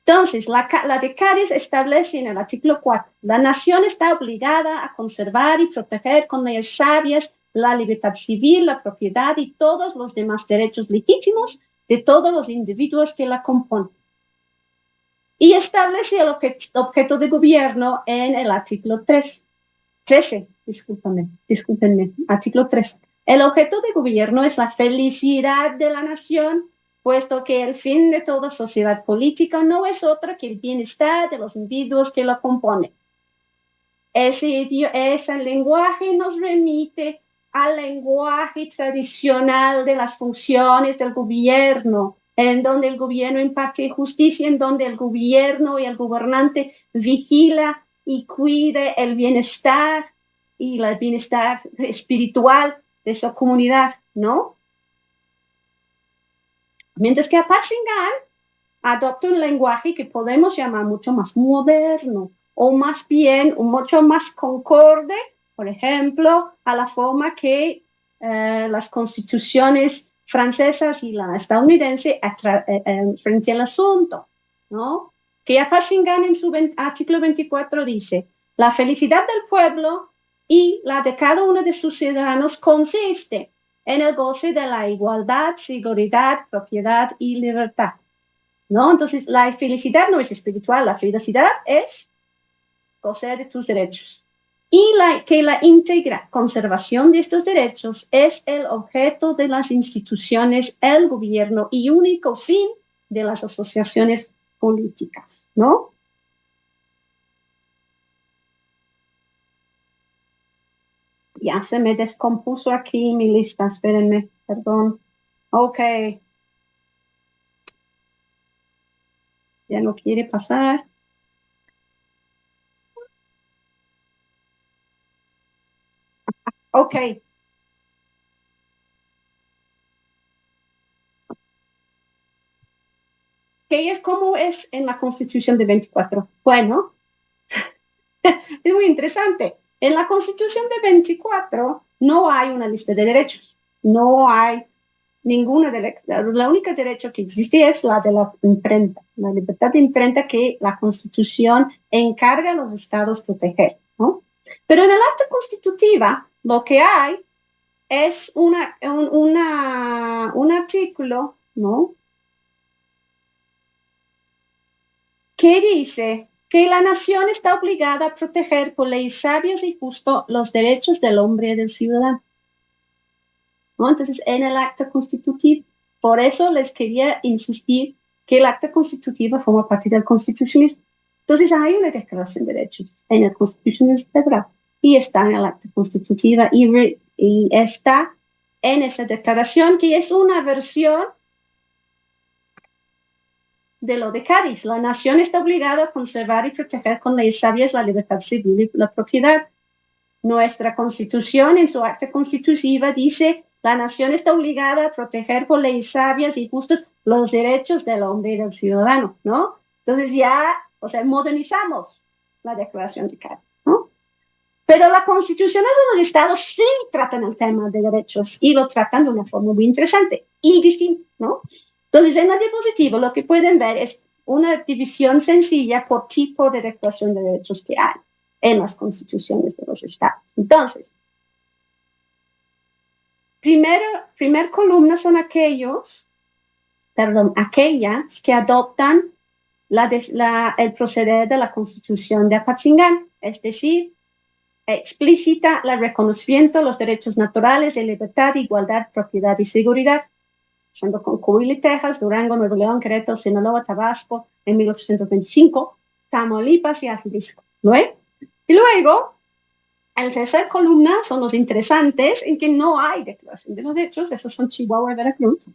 Entonces, la de Cádiz establece en el artículo 4, la nación está obligada a conservar y proteger con leyes sabias la libertad civil, la propiedad y todos los demás derechos legítimos de todos los individuos que la componen. Y establece el objeto de gobierno en el artículo 13, discúlpenme, artículo 13. El objeto de gobierno es la felicidad de la nación, puesto que el fin de toda sociedad política no es otro que el bienestar de los individuos que la componen. Ese lenguaje nos remite al lenguaje tradicional de las funciones del gobierno, en donde el gobierno imparte justicia, en donde el gobierno y el gobernante vigila y cuide el bienestar y el bienestar espiritual de su comunidad, ¿no? Mientras que Apatzingán adopta un lenguaje que podemos llamar mucho más moderno, o más bien mucho más concorde, por ejemplo, a la forma que las constituciones francesas y la estadounidense frente al asunto, ¿no? Que Apatzingán en su artículo 24 dice, la felicidad del pueblo y la de cada uno de sus ciudadanos consiste en el goce de la igualdad, seguridad, propiedad y libertad, ¿no? Entonces, la felicidad no es espiritual, la felicidad es gozar de tus derechos. Y que la íntegra conservación de estos derechos es el objeto de las instituciones, el gobierno y único fin de las asociaciones políticas, ¿no? Ya se me descompuso aquí mi lista, espérenme, perdón. Ok. Ya no quiere pasar. Ok. ¿Cómo es en la Constitución de 24? Bueno, es muy interesante. En la Constitución de 24 no hay una lista de derechos. No hay ninguna derecho. La única derecho que existe es la de la imprenta, la libertad de imprenta que la Constitución encarga a los estados proteger, ¿no? Pero en el acta constitutiva lo que hay es un artículo, ¿no? Que dice que la nación está obligada a proteger por leyes sabias y justas los derechos del hombre y del ciudadano, ¿no? Entonces, en el acta constitutiva, por eso les quería insistir que el acta constitutiva forma parte del constitucionalismo. Entonces, hay una declaración de derechos en el constitucionalismo federal y está en el acta constitutiva y está en esa declaración que es una versión de lo de Cádiz. La nación está obligada a conservar y proteger con leyes sabias la libertad civil y la propiedad. Nuestra Constitución, en su acta constitutiva, dice la nación está obligada a proteger por leyes sabias y justas los derechos del hombre y del ciudadano, ¿no? Entonces ya, o sea, modernizamos la Declaración de Cádiz, ¿no? Pero las constituciones de los estados sí tratan el tema de derechos y lo tratan de una forma muy interesante y distinta, ¿no? Entonces, en la diapositiva lo que pueden ver es una división sencilla por tipo de declaración de derechos que hay en las constituciones de los estados. Entonces, primer columna son aquellas que adoptan el proceder de la Constitución de Apatzingán, es decir, explícita el reconocimiento de los derechos naturales de libertad, igualdad, propiedad y seguridad, siendo con Coahuila, Texas, Durango, Nuevo León, Querétaro, Sinaloa, Tabasco, en 1825, Tamaulipas y Jalisco, ¿no es? Y luego, el tercer columna son los interesantes, en que no hay declaración de los derechos, esos son Chihuahua y Veracruz.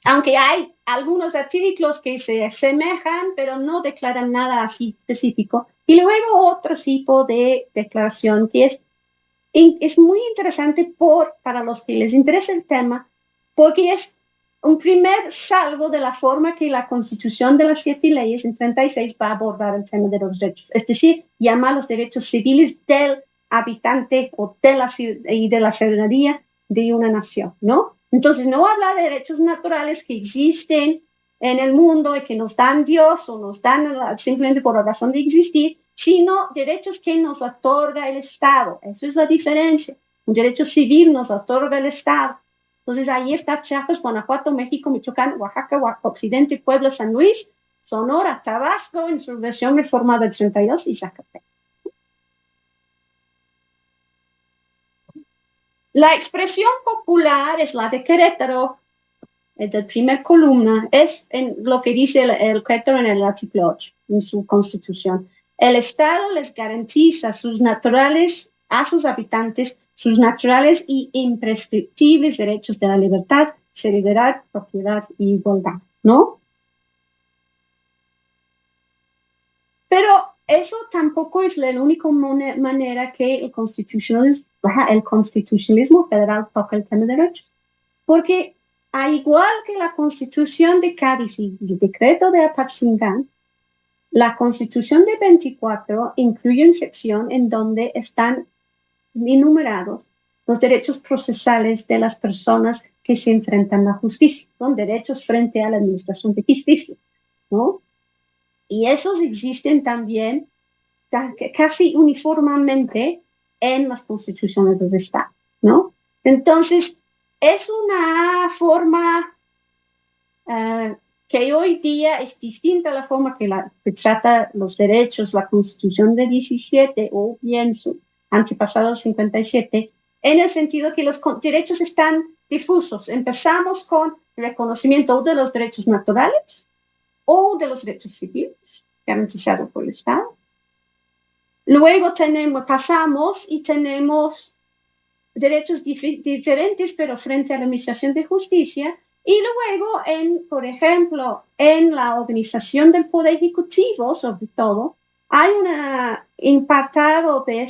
Aunque hay algunos artículos que se asemejan, pero no declaran nada así específico. Y luego otro tipo de declaración que es muy interesante para los que les interesa el tema, porque es un primer salvo de la forma que la Constitución de las 7 leyes en 36 va a abordar el tema de los derechos. Es decir, llama a los derechos civiles del habitante o de la ciudadanía de una nación, ¿no? Entonces, no habla de derechos naturales que existen en el mundo y que nos dan Dios o nos dan simplemente por la razón de existir, sino derechos que nos otorga el Estado. Eso es la diferencia. Un derecho civil nos otorga el Estado. Entonces, ahí está Chiapas, Guanajuato, México, Michoacán, Oaxaca, Occidente, Puebla, San Luis, Sonora, Tabasco, en su versión reformada del 32 y Zacatecas. La expresión popular es la de Querétaro, de primer columna, es en lo que dice el Querétaro en el artículo 8, en su constitución. El Estado les garantiza sus naturales a sus habitantes, sus naturales y imprescriptibles derechos de la libertad, seguridad, propiedad y igualdad, ¿no? Pero eso tampoco es la única manera que el constitucionalismo federal toca el tema de derechos. Porque, al igual que la Constitución de Cádiz y el decreto de Apatzingán, la Constitución de 24 incluye una sección en donde están enumerados los derechos procesales de las personas que se enfrentan a la justicia, son derechos frente a la administración de justicia, ¿no? Y esos existen también casi uniformemente en las constituciones de los estados, ¿no? Entonces, es una forma que hoy día es distinta a la forma que trata los derechos, la Constitución de 17 o bien su antepasado 57, en el sentido que los derechos están difusos. Empezamos con el reconocimiento de los derechos naturales o de los derechos civiles garantizados por el Estado. Luego pasamos y tenemos derechos diferentes, pero frente a la administración de justicia. Y luego, por ejemplo, en la organización del Poder Ejecutivo, sobre todo, hay impactado en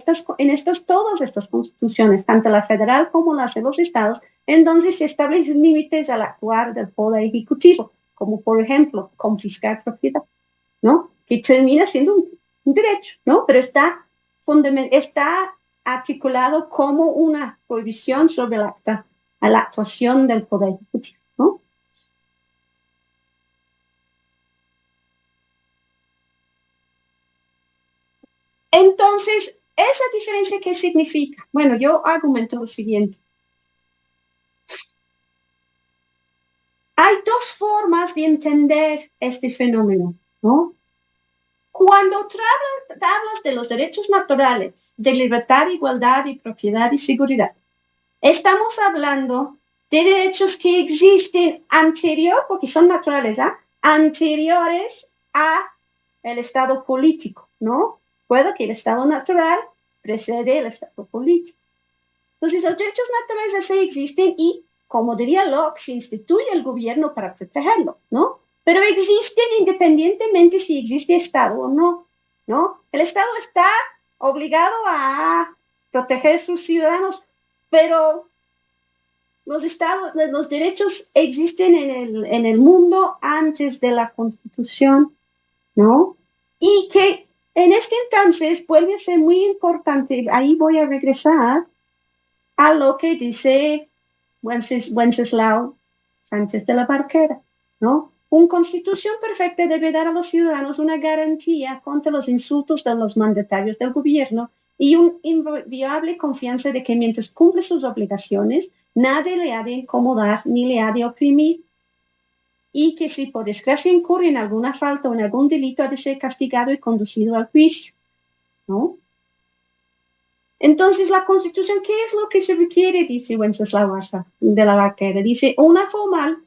todas estas constituciones, tanto la federal como las de los estados, en donde se establecen límites al actuar del Poder Ejecutivo, como por ejemplo, confiscar propiedad, ¿no? Que termina siendo un derecho, ¿no? Pero está articulado como una prohibición sobre la actuación del Poder Ejecutivo, ¿no? Entonces, ¿esa diferencia qué significa? Bueno, yo argumento lo siguiente. Hay dos formas de entender este fenómeno, ¿no? Cuando hablas de los derechos naturales, de libertad, igualdad y propiedad y seguridad, estamos hablando de derechos que existen porque son naturales, anteriores al estado político, ¿no? Puede que el estado natural precede el estado político. Entonces, los derechos naturales así existen y, como diría Locke, se instituye el gobierno para protegerlo, ¿no? Pero existen independientemente si existe Estado o no, ¿no? El Estado está obligado a proteger a sus ciudadanos, pero los derechos existen en el mundo antes de la Constitución, ¿no? Y que en este entonces vuelve a ser muy importante, ahí voy a regresar a lo que dice Wenceslao Sánchez de la Barquera, ¿no? Una constitución perfecta debe dar a los ciudadanos una garantía contra los insultos de los mandatarios del gobierno y una inviolable confianza de que mientras cumple sus obligaciones, nadie le ha de incomodar ni le ha de oprimir, y que si por desgracia incurre en alguna falta o en algún delito ha de ser castigado y conducido al juicio, ¿no? Entonces, la Constitución, ¿qué es lo que se requiere? Dice Wenceslao de la Barquera. Dice, una formal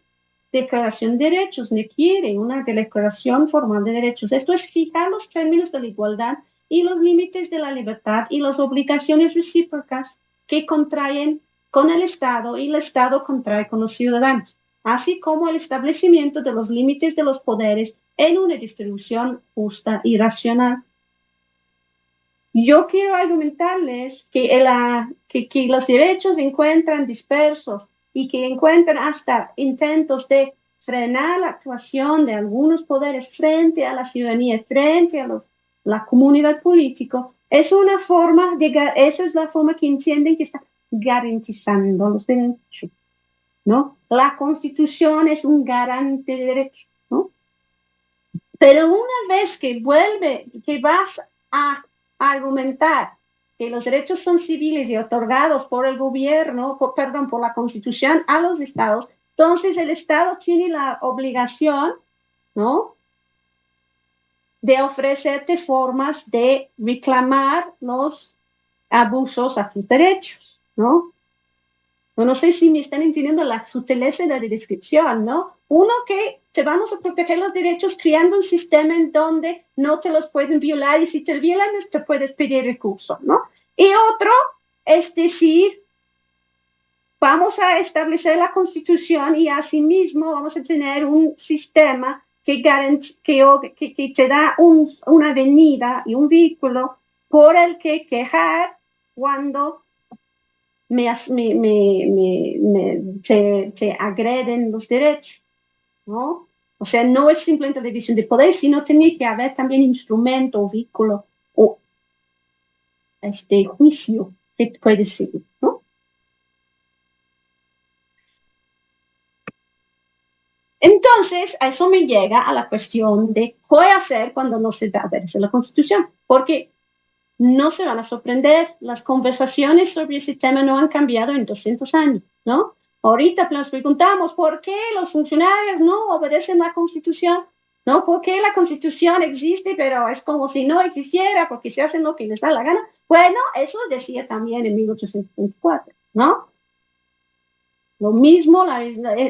declaración de derechos, requiere una declaración formal de derechos. Esto es fijar los términos de la igualdad y los límites de la libertad y las obligaciones recíprocas que contraen con el Estado y el Estado contrae con los ciudadanos, así como el establecimiento de los límites de los poderes en una distribución justa y racional. Yo quiero argumentarles que los derechos se encuentran dispersos y que encuentran hasta intentos de frenar la actuación de algunos poderes frente a la ciudadanía, frente a la comunidad política, es una forma esa es la forma que entienden que está garantizando los derechos, ¿no? La Constitución es un garante de derechos, ¿no? Pero una vez que vas a argumentar que los derechos son civiles y otorgados por el gobierno, por la Constitución a los estados, entonces el Estado tiene la obligación, ¿no?, de ofrecerte formas de reclamar los abusos a tus derechos, ¿no? No sé si me están entendiendo la sutileza de la descripción, ¿no? Uno, que te vamos a proteger los derechos creando un sistema en donde no te los pueden violar y si te violan te puedes pedir recurso, ¿no? Y otro es decir, vamos a establecer la Constitución y asimismo vamos a tener un sistema que te da una avenida y un vehículo por el que quejar cuando te agreden los derechos, ¿no? O sea, no es simplemente la división de poder, sino tiene que haber también instrumento, vehículo o juicio que puede seguir, ¿no? Entonces, a eso me llega a la cuestión de qué hacer cuando no se va a verse la Constitución, porque no se van a sorprender, las conversaciones sobre ese tema no han cambiado en 200 años, ¿no? Ahorita nos preguntamos por qué los funcionarios no obedecen la Constitución, ¿no? ¿Por qué la Constitución existe, pero es como si no existiera, porque se hacen lo que les da la gana? Bueno, eso decía también en 1824, ¿no? Lo mismo,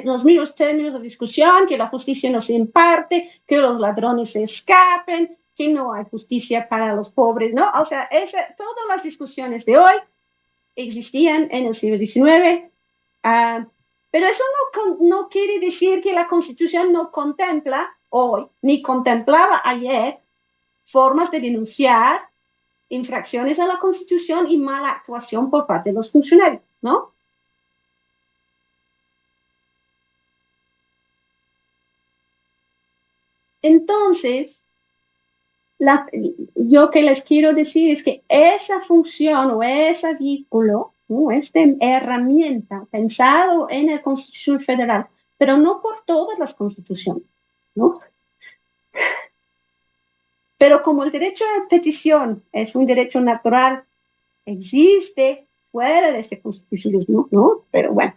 los mismos términos de discusión, que la justicia no se imparte, que los ladrones se escapen, que no hay justicia para los pobres, ¿no? O sea, todas las discusiones de hoy existían en el siglo XIX, pero eso no quiere decir que la Constitución no contempla hoy, ni contemplaba ayer, formas de denunciar infracciones a la Constitución y mala actuación por parte de los funcionarios, ¿no? Entonces, yo que les quiero decir es que esa función o ese vehículo, ¿no?, esta herramienta pensado en la Constitución Federal, pero no por todas las constituciones, ¿no? Pero como el derecho a petición es un derecho natural, existe fuera de este constitucionalismo, ¿no? Pero bueno,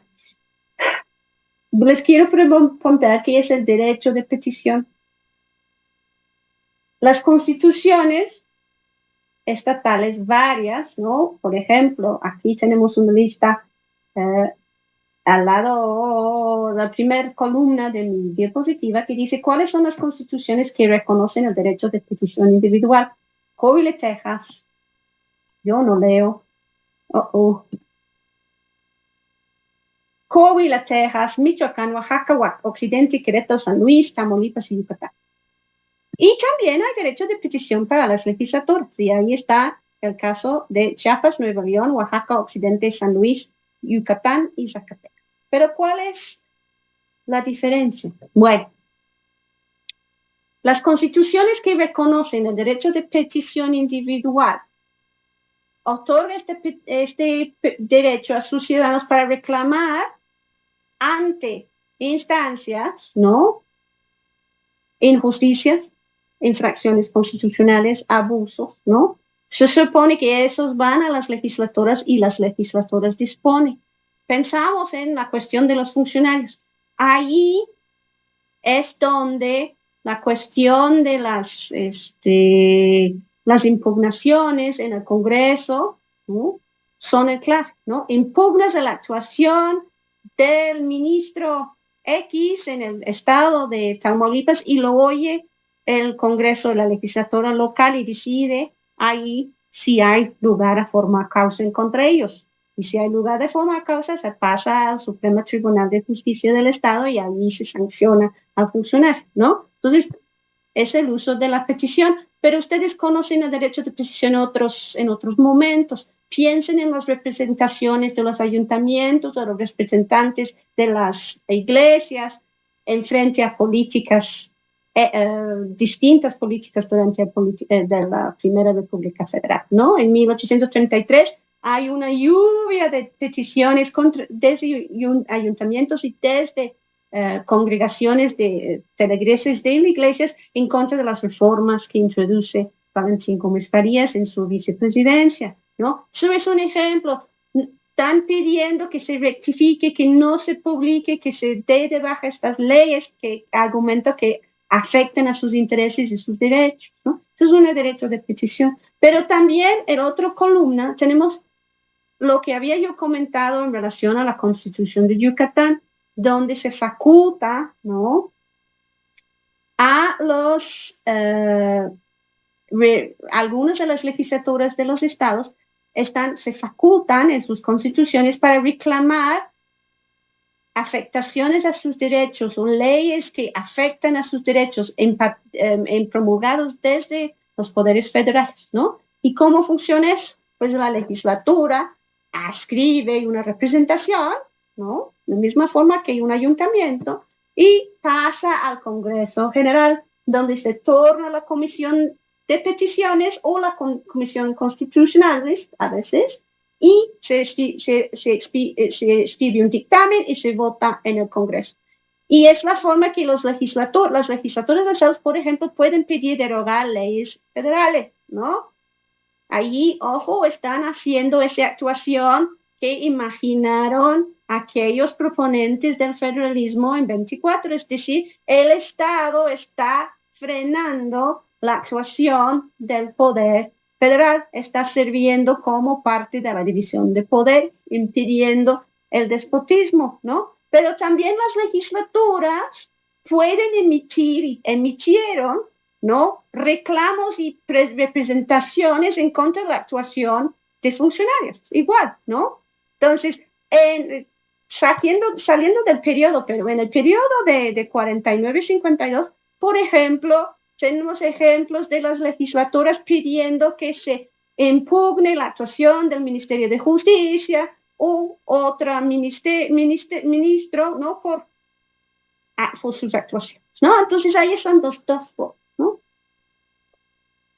les quiero preguntar qué es el derecho de petición. Las constituciones estatales varias, ¿no? Por ejemplo, aquí tenemos una lista al lado, la primera columna de mi diapositiva, que dice cuáles son las constituciones que reconocen el derecho de petición individual. Coahuila, Texas. Yo no leo. Coahuila, Texas, Michoacán, Oaxaca, Occidente, Querétaro, San Luis, Tamaulipas y Yucatán. Y también hay derecho de petición para las legislaturas. Y ahí está el caso de Chiapas, Nuevo León, Oaxaca, Occidente, San Luis, Yucatán y Zacatecas. Pero ¿cuál es la diferencia? Bueno, las constituciones que reconocen el derecho de petición individual otorgan este derecho a sus ciudadanos para reclamar ante instancias, ¿no?, injusticias, infracciones constitucionales, abusos, ¿no? Se supone que esos van a las legislaturas y las legislaturas disponen. Pensamos en la cuestión de los funcionarios. Ahí es donde la cuestión de las impugnaciones en el Congreso, ¿no?, son el clave, ¿no? Impugnas a la actuación del ministro X en el estado de Tamaulipas y lo oye el Congreso de la legislatura local y decide ahí si hay lugar a formar causa en contra ellos. Y si hay lugar de formar causa, se pasa al Supremo Tribunal de Justicia del Estado y ahí se sanciona al funcionario, ¿no? Entonces, es el uso de la petición. Pero ustedes conocen el derecho de petición en otros momentos. Piensen en las representaciones de los ayuntamientos, de los representantes de las iglesias, en frente a políticas, distintas políticas durante de la Primera República Federal, ¿no? En 1833 hay una lluvia de peticiones desde ayuntamientos y desde congregaciones de feligreses de iglesias en contra de las reformas que introduce Valentín Gómez Farías en su vicepresidencia, ¿no? Eso es un ejemplo. Están pidiendo que se rectifique, que no se publique, que se dé de baja estas leyes que argumento que afectan a sus intereses y sus derechos, ¿no? Eso es un derecho de petición. Pero también en otra columna tenemos lo que había yo comentado en relación a la Constitución de Yucatán, donde se faculta, ¿no?, a algunas de las legislaturas de los estados se facultan en sus constituciones para reclamar afectaciones a sus derechos o leyes que afectan a sus derechos promulgados desde los poderes federales, ¿no? ¿Y cómo funciona eso? Pues la legislatura escribe una representación, ¿no?, de la misma forma que un ayuntamiento, y pasa al Congreso General, donde se torna la comisión de peticiones o la comisión constitucional a veces, y se escribe un dictamen y se vota en el Congreso. Y es la forma que las legislaturas de estados, por ejemplo, pueden pedir derogar leyes federales, ¿no? Allí, ojo, están haciendo esa actuación que imaginaron aquellos proponentes del federalismo en 24, es decir, el Estado está frenando la actuación del poder federal, está sirviendo como parte de la división de poderes, impidiendo el despotismo, ¿no? Pero también las legislaturas pueden emitir y emitieron, ¿no?, reclamos y representaciones en contra de la actuación de funcionarios, igual, ¿no? Entonces, saliendo del periodo, pero en el periodo de 49-52, por ejemplo, tenemos ejemplos de las legislaturas pidiendo que se impugne la actuación del Ministerio de Justicia o otro ministro, ¿no?, por sus actuaciones, ¿no? Entonces, ahí son dos, ¿no?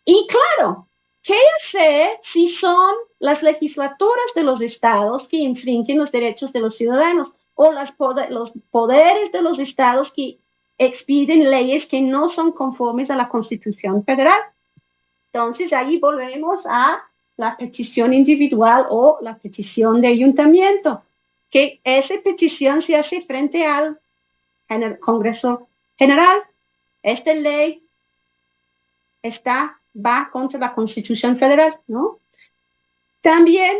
Y claro, ¿qué hacer si son las legislaturas de los estados que infringen los derechos de los ciudadanos o los poderes de los estados que expiden leyes que no son conformes a la Constitución Federal? Entonces, ahí volvemos a la petición individual o la petición de ayuntamiento, que esa petición se hace frente al Congreso General. Esta ley va contra la Constitución Federal, ¿no? También,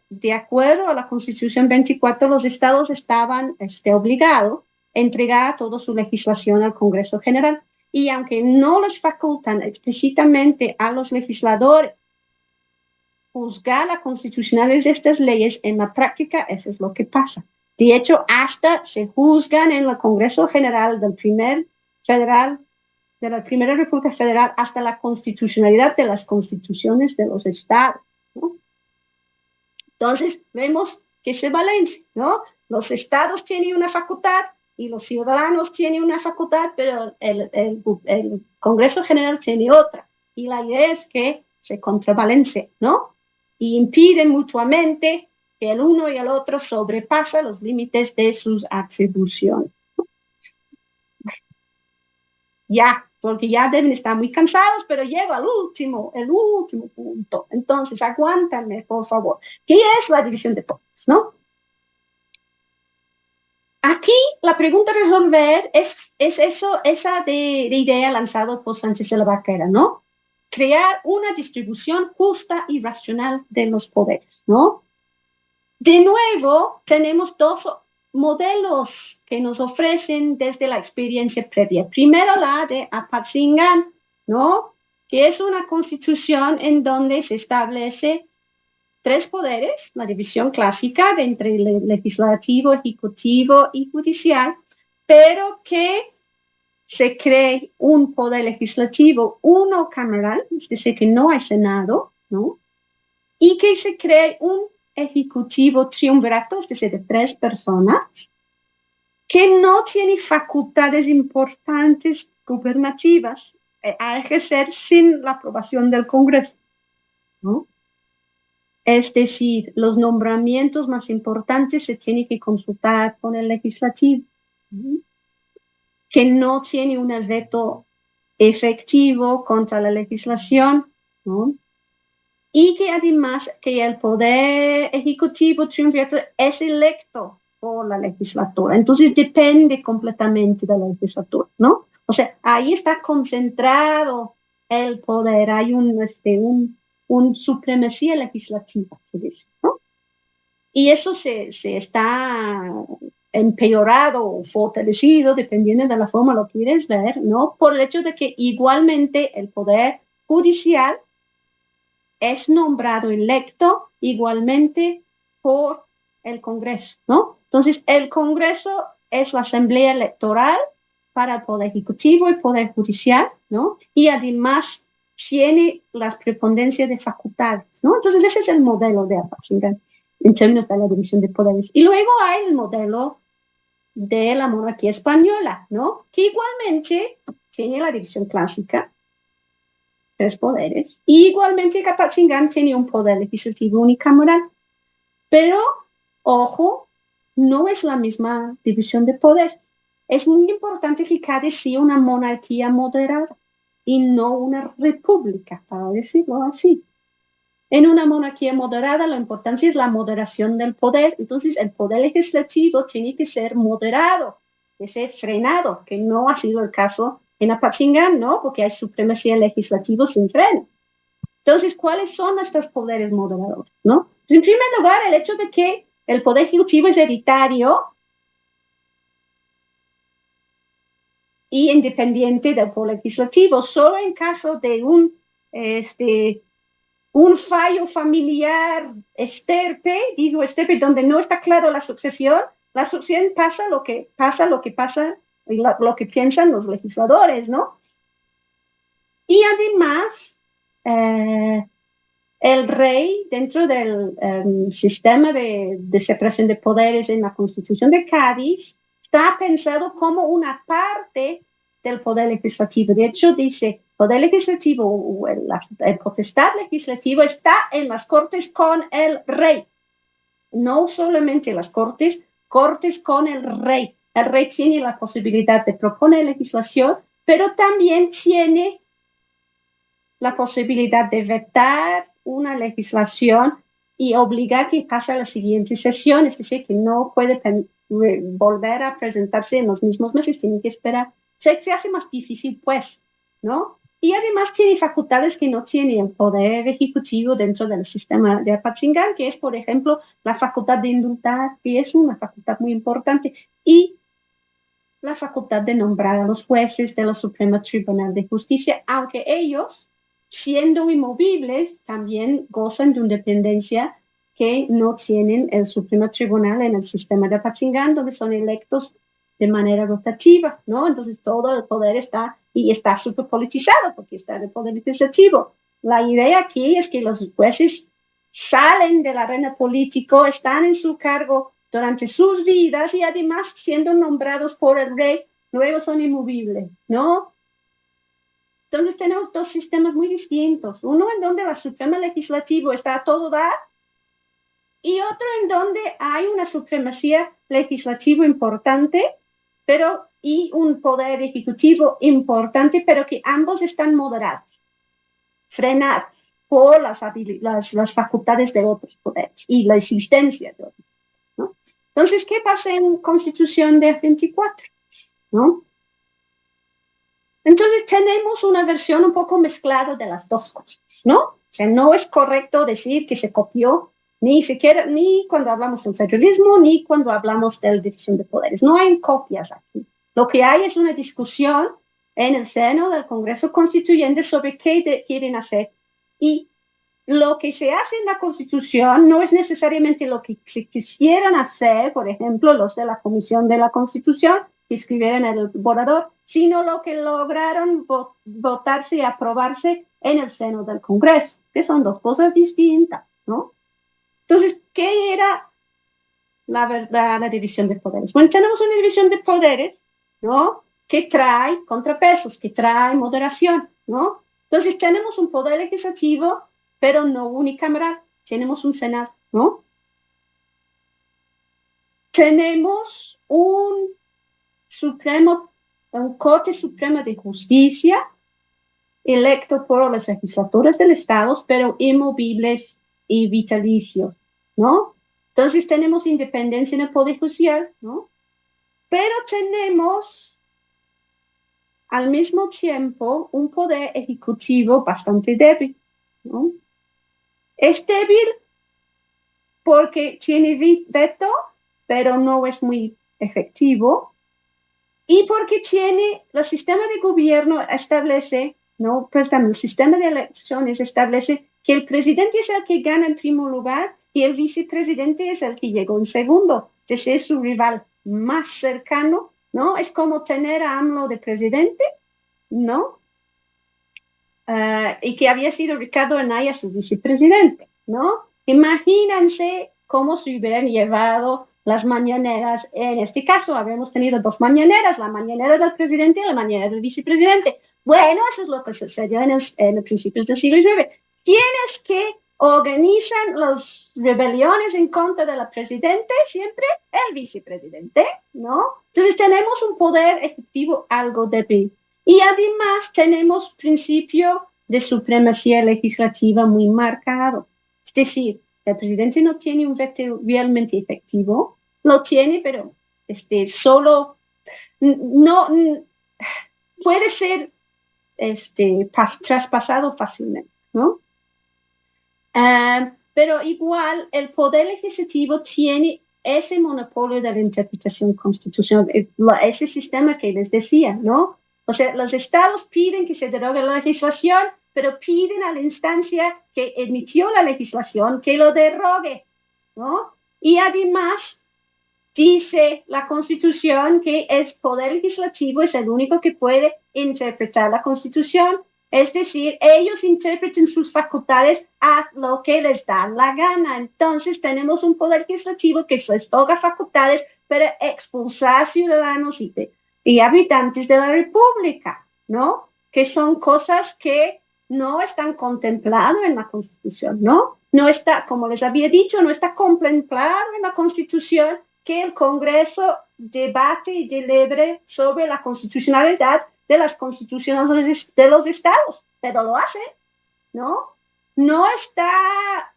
de acuerdo a la Constitución 24, los estados estaban obligados a entregar toda su legislación al Congreso General. Y aunque no les facultan explícitamente a los legisladores juzgar la constitucionalidad de estas leyes, en la práctica eso es lo que pasa. De hecho, hasta se juzgan en el Congreso General de la Primera República Federal hasta la constitucionalidad de las constituciones de los estados, ¿no? Entonces, vemos que se balancea, ¿no? Los estados tienen una facultad y los ciudadanos tienen una facultad, pero el Congreso General tiene otra. Y la idea es que se contrabalancen, ¿no? Y impiden mutuamente que el uno y el otro sobrepasen los límites de sus atribuciones. Ya, porque ya deben estar muy cansados, pero llego al el último punto. Entonces, aguántenme, por favor. ¿Qué es la división de poderes, no? Aquí la pregunta a resolver es esa de idea lanzada por Sánchez de la Barquera, ¿no? Crear una distribución justa y racional de los poderes, ¿no? De nuevo, tenemos dos modelos que nos ofrecen desde la experiencia previa. Primero, la de Apatzingán, ¿no?, que es una constitución en donde se establece 3 poderes, la división clásica de entre el legislativo, ejecutivo y judicial, pero que se cree un poder legislativo unicameral, es decir, que no hay Senado, ¿no? Y que se cree un ejecutivo triunvirato, es decir, de 3 personas, que no tiene facultades importantes gubernativas a ejercer sin la aprobación del Congreso, ¿no? Es decir, los nombramientos más importantes se tienen que consultar con el legislativo, ¿no? Que no tiene un veto efectivo contra la legislación, ¿no? Y que además que el poder ejecutivo triunvirato es electo por la legislatura, entonces depende completamente de la legislatura, ¿no? O sea, ahí está concentrado el poder, hay un supremacía legislativa, se dice, ¿no? Y eso se está empeorado o fortalecido, dependiendo de la forma lo quieres ver, ¿no? Por el hecho de que igualmente el poder judicial es nombrado electo igualmente por el Congreso, ¿no? Entonces, el Congreso es la asamblea electoral para el Poder Ejecutivo y Poder Judicial, ¿no? Y además tiene las prepondencias de facultades, ¿no? Entonces, ese es el modelo de Apatzingán en términos de la división de poderes. Y luego hay el modelo de la monarquía española, ¿no? Que igualmente tiene la división clásica, 3 poderes. Y igualmente Apatzingán tiene un poder legislativo unicameral. Pero, ojo, no es la misma división de poderes. Es muy importante que cada sea una monarquía moderada y no una república, para decirlo así. En una monarquía moderada, lo importante es la moderación del poder. Entonces, el poder legislativo tiene que ser moderado, que ser frenado, que no ha sido el caso en Apatzingán, ¿no? Porque hay supremacía legislativa sin freno. Entonces, ¿cuáles son nuestros poderes moderadores, no? Pues, en primer lugar, el hecho de que el poder ejecutivo es hereditario y independiente del poder legislativo. Solo en caso de un fallo familiar estirpe, donde no está claro la sucesión pasa lo que pasa, lo que piensan los legisladores, ¿no? Y además, el rey, dentro del sistema de separación de poderes en la Constitución de Cádiz, está pensado como una parte del poder legislativo. De hecho, dice, poder legislativo o el potestad legislativa está en las cortes con el rey. No solamente las cortes con el rey. El rey tiene la posibilidad de proponer legislación, pero también tiene la posibilidad de vetar una legislación y obligar que pase a la siguiente sesión, es decir, que no puede volver a presentarse en los mismos meses, tiene que esperar. Se hace más difícil, pues, ¿no? Y además tiene facultades que no tiene el poder ejecutivo dentro del sistema de Apatzingán, que es, por ejemplo, la facultad de indultar, que es una facultad muy importante, y la facultad de nombrar a los jueces de la Suprema Tribunal de Justicia, aunque ellos, siendo inmovibles, también gozan de una independencia que no tienen el Supremo Tribunal en el sistema de Apatzingán, donde son electos de manera rotativa, ¿no? Entonces todo el poder está súper politizado porque está en el poder legislativo. La idea aquí es que los jueces salen de la arena político, están en su cargo durante sus vidas y además siendo nombrados por el rey, luego son inmovibles, ¿no? Entonces tenemos 2 sistemas muy distintos. Uno en donde la Suprema Legislativo está a todo dar y otro en donde hay una supremacía legislativa importante, y un poder ejecutivo importante, pero que ambos están moderados, frenados por las facultades de otros poderes y la existencia de otros, ¿no? Entonces, ¿qué pasa en Constitución de 24? ¿No? Entonces tenemos una versión un poco mezclada de las 2 cosas, ¿no? O sea, no es correcto decir que se copió ni cuando hablamos del federalismo, ni cuando hablamos de la división de poderes. No hay copias aquí. Lo que hay es una discusión en el seno del Congreso Constituyente sobre qué quieren hacer. Y lo que se hace en la Constitución no es necesariamente lo que se quisieran hacer, por ejemplo, los de la Comisión de la Constitución, que escribieran en el borrador, sino lo que lograron votarse y aprobarse en el seno del Congreso, que son dos cosas distintas, ¿no? Entonces, ¿qué era la verdadera división de poderes? Bueno, tenemos una división de poderes, ¿no?, que trae contrapesos, que trae moderación, ¿no? Entonces, tenemos un poder legislativo, pero no unicameral. Tenemos un Senado, ¿no? Tenemos un Corte Suprema de Justicia electo por las legislaturas del Estado, pero inmovibles y vitalicios, ¿no? Entonces tenemos independencia en el Poder Judicial, ¿no? Pero tenemos al mismo tiempo un poder ejecutivo bastante débil, ¿no? Es débil porque tiene veto, pero no es muy efectivo, y porque tiene el sistema de gobierno establece, no, perdón, el sistema de elecciones establece que el presidente es el que gana en primer lugar y el vicepresidente es el que llegó en segundo. Ese es su rival más cercano, ¿no? Es como tener a AMLO de presidente, ¿no? Y que había sido Ricardo Anaya su vicepresidente, ¿no? Imagínense cómo se hubieran llevado las mañaneras. En este caso, habíamos tenido dos mañaneras, la mañanera del presidente y la mañanera del vicepresidente. Bueno, eso es lo que sucedió en los principios del siglo XIX. ¿Quiénes que organizan las rebeliones en contra de la presidente? Siempre el vicepresidente, ¿no? Entonces tenemos un poder ejecutivo algo débil. Y además tenemos principio de supremacía legislativa muy marcado. Es decir, el presidente no tiene un veto realmente efectivo, lo tiene, pero solo no puede ser traspasado fácilmente, ¿no? Pero igual el poder legislativo tiene ese monopolio de la interpretación constitucional, ese sistema que les decía, ¿no? O sea, los estados piden que se derogue la legislación, pero piden a la instancia que emitió la legislación que lo derogue, ¿no? Y además dice la Constitución que el poder legislativo es el único que puede interpretar la Constitución. Es decir, ellos interpretan sus facultades a lo que les da la gana. Entonces tenemos un poder legislativo que les toca facultades para expulsar ciudadanos y habitantes de la República, ¿no? Que son cosas que no están contempladas en la Constitución, ¿no? No está, como les había dicho, no está contemplado en la Constitución que el Congreso debate y delibre sobre la constitucionalidad de las constituciones de los estados, pero lo hace, ¿no? No está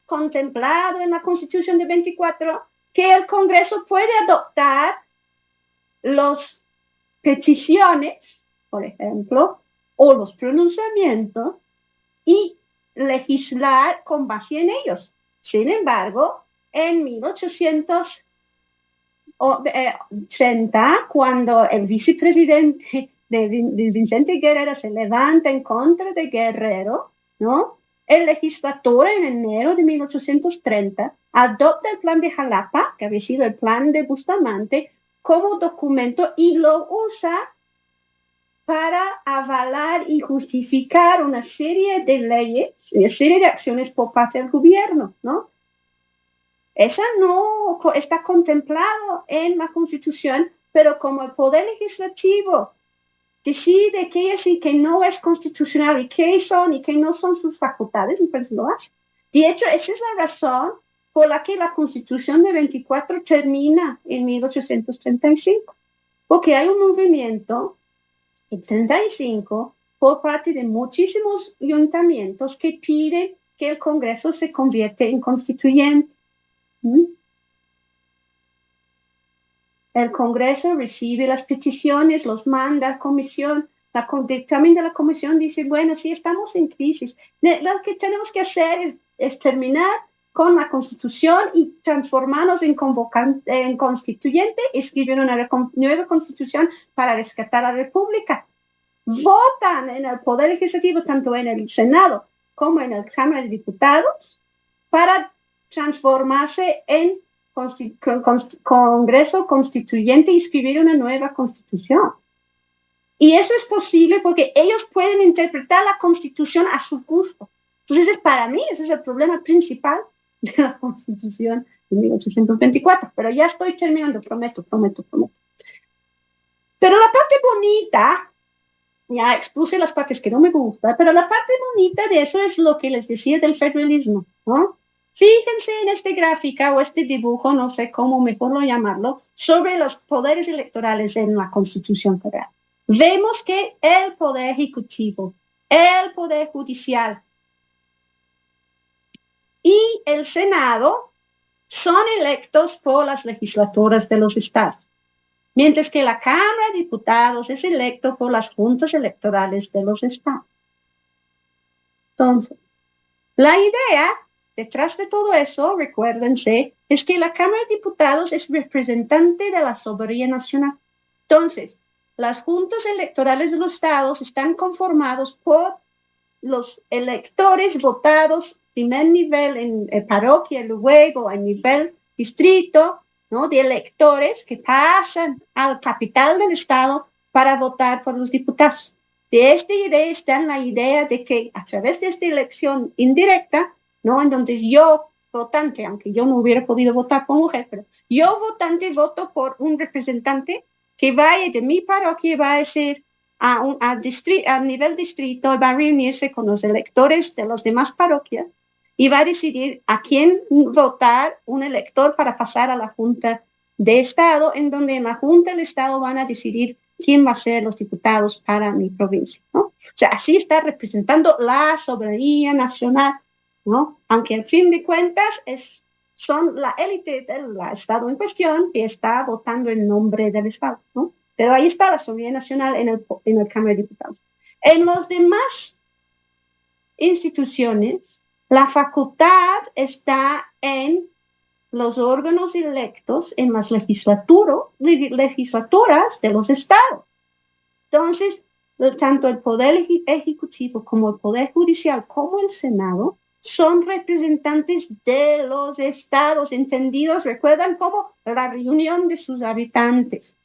contemplado en la Constitución de 24 que el Congreso puede adoptar las peticiones, por ejemplo, o los pronunciamientos y legislar con base en ellos. Sin embargo, en 1830, cuando el vicepresidente de Vicente Guerrero se levanta en contra de Guerrero, ¿no? El legislador en enero de 1830 adopta el plan de Jalapa, que había sido el plan de Bustamante, como documento y lo usa para avalar y justificar una serie de leyes, una serie de acciones por parte del gobierno, ¿no? Esa no está contemplado en la Constitución, pero como el Poder Legislativo decide qué es y qué no es constitucional y qué son y qué no son sus facultades, pues lo hace. De hecho, esa es la razón por la que la Constitución de 24 termina en 1835, porque hay un movimiento en 35 por parte de muchísimos ayuntamientos que piden que el Congreso se convierta en constituyente. El Congreso recibe las peticiones, los manda a la comisión. El dictamen de la comisión dice, bueno, sí, estamos en crisis. Lo que tenemos que hacer es terminar con la Constitución y transformarnos en constituyente, escribir una nueva Constitución para rescatar a la República. Votan en el Poder Legislativo, tanto en el Senado como en la Cámara de Diputados, para transformarse en Congreso Constituyente y escribir una nueva constitución. Y eso es posible porque ellos pueden interpretar la Constitución a su gusto. Entonces, para mí, ese es el problema principal de la Constitución de 1824. Pero ya estoy terminando, prometo. Pero la parte bonita, ya expuse las partes que no me gustan, pero la parte bonita de eso es lo que les decía del federalismo, ¿no? Fíjense en esta gráfica o este dibujo, no sé cómo mejor lo llamarlo, sobre los poderes electorales en la Constitución Federal. Vemos que el poder ejecutivo, el poder judicial y el Senado son electos por las legislaturas de los estados, mientras que la Cámara de Diputados es electo por las juntas electorales de los estados. Entonces, la idea detrás de todo eso, recuérdense, es que la Cámara de Diputados es representante de la soberanía nacional. Entonces, las juntas electorales de los estados están conformados por los electores votados primer nivel en parroquia, luego a nivel distrito, ¿no? De electores que pasan al capital del estado para votar por los diputados. De esta idea está la idea de que a través de esta elección indirecta, ¿no? En donde yo, votante, aunque yo no hubiera podido votar por mujer, pero yo, votante, voto por un representante que vaya de mi parroquia, va a ser a nivel distrito, va a reunirse con los electores de las demás parroquias y va a decidir a quién votar un elector para pasar a la Junta de Estado, en donde en la Junta del Estado van a decidir quién va a ser los diputados para mi provincia, ¿no? O sea, así está representando la soberanía nacional, ¿no? Aunque al fin de cuentas son la élite del Estado en cuestión que está votando en nombre del Estado, ¿no? Pero ahí está la soberanía nacional en el Cámara de Diputados. En las demás instituciones, la facultad está en los órganos electos en las legislaturas de los estados. Entonces, tanto el Poder Ejecutivo como el Poder Judicial como el Senado son representantes de los estados, entendidos, recuerdan, como la reunión de sus habitantes.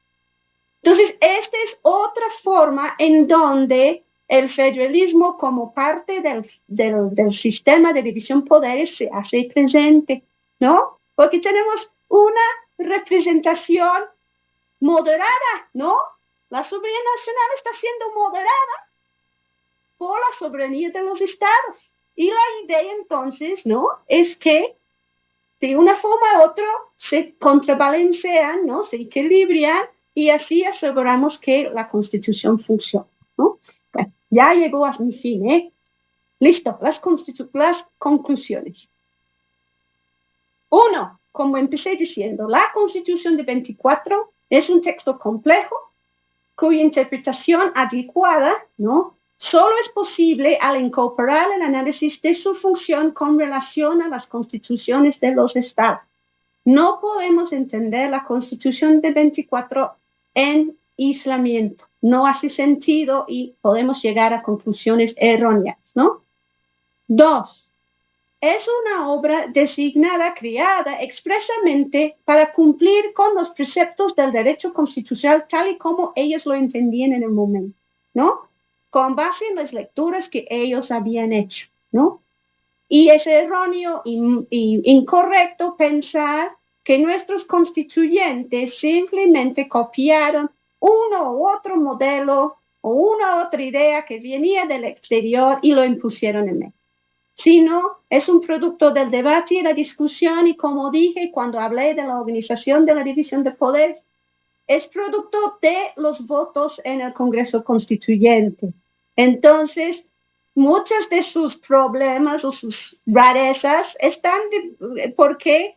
Entonces, esta es otra forma en donde el federalismo como parte del sistema de división de poderes se hace presente, ¿no? Porque tenemos una representación moderada, ¿no? La soberanía nacional está siendo moderada por la soberanía de los estados. Y la idea entonces, ¿no? Es que de una forma u otra se contrabalancean, ¿no? Se equilibran y así aseguramos que la Constitución funcione, ¿no? Bueno, ya llegó a mi fin, ¿eh? Listo, las conclusiones. 1, como empecé diciendo, la Constitución de 24 es un texto complejo cuya interpretación adecuada, ¿no? Solo es posible al incorporar el análisis de su función con relación a las constituciones de los estados. No podemos entender la Constitución de 24 en aislamiento. No hace sentido y podemos llegar a conclusiones erróneas, ¿no? 2. Es una obra designada, creada expresamente para cumplir con los preceptos del derecho constitucional tal y como ellos lo entendían en el momento, ¿no? Con base en las lecturas que ellos habían hecho, ¿no? Y es erróneo y incorrecto pensar que nuestros constituyentes simplemente copiaron uno u otro modelo o una u otra idea que venía del exterior y lo impusieron en México, sino es un producto del debate y la discusión, y como dije cuando hablé de la organización de la división de poderes, es producto de los votos en el Congreso Constituyente. Entonces, muchos de sus problemas o sus rarezas están porque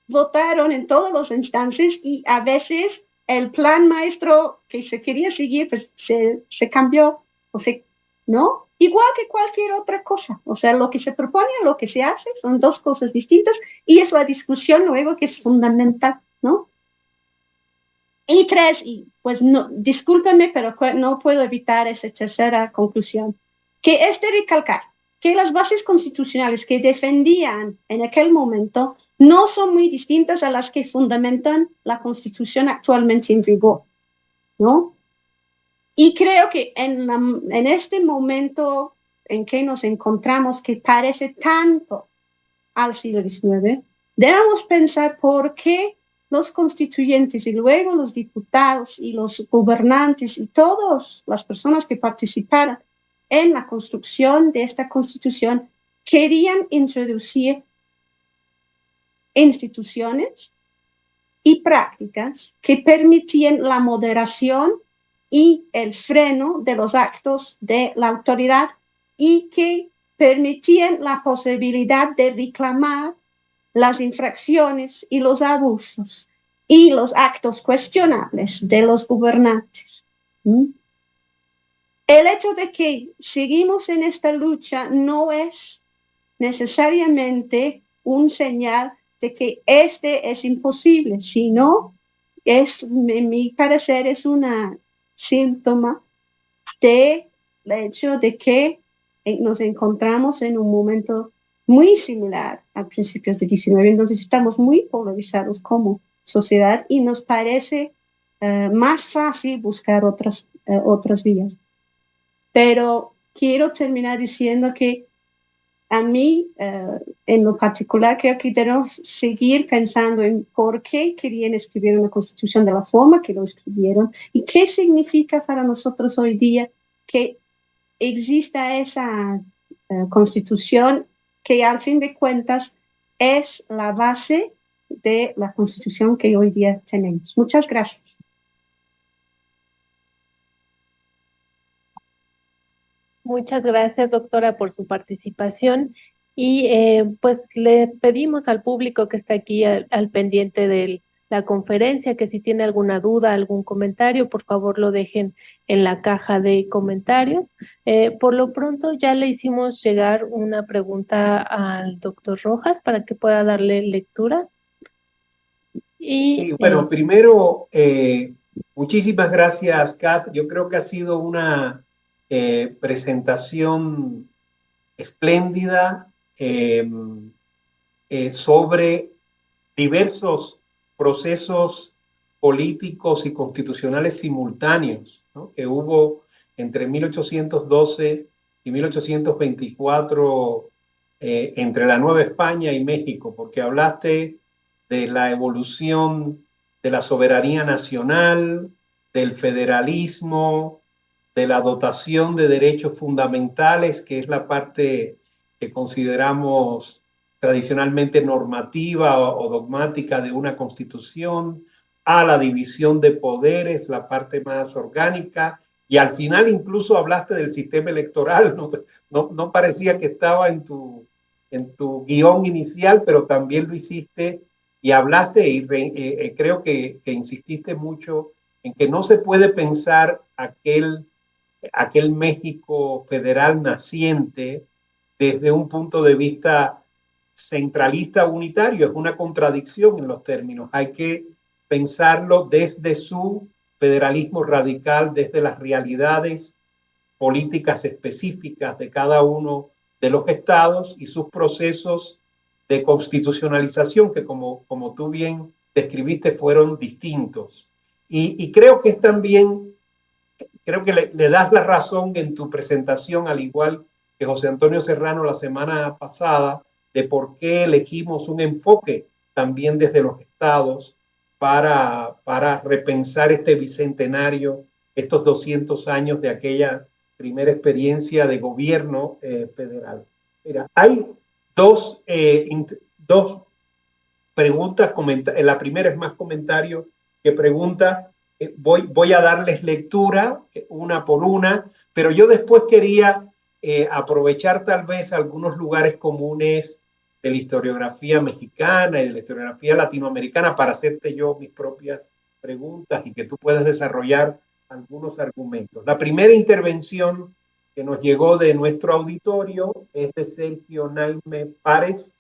votaron en todas las instancias y a veces el plan maestro que se quería seguir pues, se cambió, o se, ¿no? Igual que cualquier otra cosa. O sea, lo que se propone y lo que se hace son dos cosas distintas y es la discusión luego que es fundamental, ¿no? Y 3, y pues no, discúlpenme, pero no puedo evitar esa tercera conclusión, que es de recalcar que las bases constitucionales que defendían en aquel momento no son muy distintas a las que fundamentan la Constitución actualmente en vigor, ¿no? Y creo que en este momento en que nos encontramos, que parece tanto al siglo XIX, debemos pensar por qué los constituyentes y luego los diputados y los gobernantes y todas las personas que participaron en la construcción de esta Constitución querían introducir instituciones y prácticas que permitían la moderación y el freno de los actos de la autoridad y que permitían la posibilidad de reclamar las infracciones y los abusos y los actos cuestionables de los gobernantes. El hecho de que seguimos en esta lucha no es necesariamente un señal de que este es imposible, sino es, en mi parecer, es una síntoma del hecho de que nos encontramos en un momento muy similar a principios del XIX, entonces estamos muy polarizados como sociedad y nos parece más fácil buscar otras vías. Pero quiero terminar diciendo que a mí, en lo particular, creo que debemos seguir pensando en por qué querían escribir una constitución de la forma que lo escribieron y qué significa para nosotros hoy día que exista esa constitución que al fin de cuentas es la base de la constitución que hoy día tenemos. Muchas gracias. Muchas gracias, doctora, por su participación y pues le pedimos al público que está aquí al pendiente de la conferencia que si tiene alguna duda, algún comentario, por favor lo dejen en la caja de comentarios. Por lo pronto ya le hicimos llegar una pregunta al doctor Rojas para que pueda darle lectura. Y, sí, bueno, primero, muchísimas gracias, Kat. Yo creo que ha sido una presentación espléndida sobre diversos procesos políticos y constitucionales simultáneos, ¿no?, que hubo entre 1812 y 1824 entre la Nueva España y México, porque hablaste de la evolución de la soberanía nacional, del federalismo, de la dotación de derechos fundamentales, que es la parte que consideramos tradicionalmente normativa o dogmática de una constitución, a la división de poderes, la parte más orgánica, y al final incluso hablaste del sistema electoral. No parecía que estaba en tu guión inicial, pero también lo hiciste y hablaste y creo que insististe mucho en que no se puede pensar aquel México federal naciente desde un punto de vista centralista unitario. Es una contradicción en los términos. Hay que pensarlo desde su federalismo radical, desde las realidades políticas específicas de cada uno de los estados y sus procesos de constitucionalización que, como tú bien describiste, fueron distintos. Y creo que es también, creo que le das la razón en tu presentación, al igual que José Antonio Serrano la semana pasada, de por qué elegimos un enfoque también desde los estados para repensar este bicentenario, estos 200 años de aquella primera experiencia de gobierno federal. Mira, hay dos preguntas, la primera es más comentario que pregunta. Voy a darles lectura una por una, pero yo después quería aprovechar tal vez algunos lugares comunes de la historiografía mexicana y de la historiografía latinoamericana para hacerte yo mis propias preguntas y que tú puedas desarrollar algunos argumentos. La primera intervención que nos llegó de nuestro auditorio es de Sergio Naime Párez,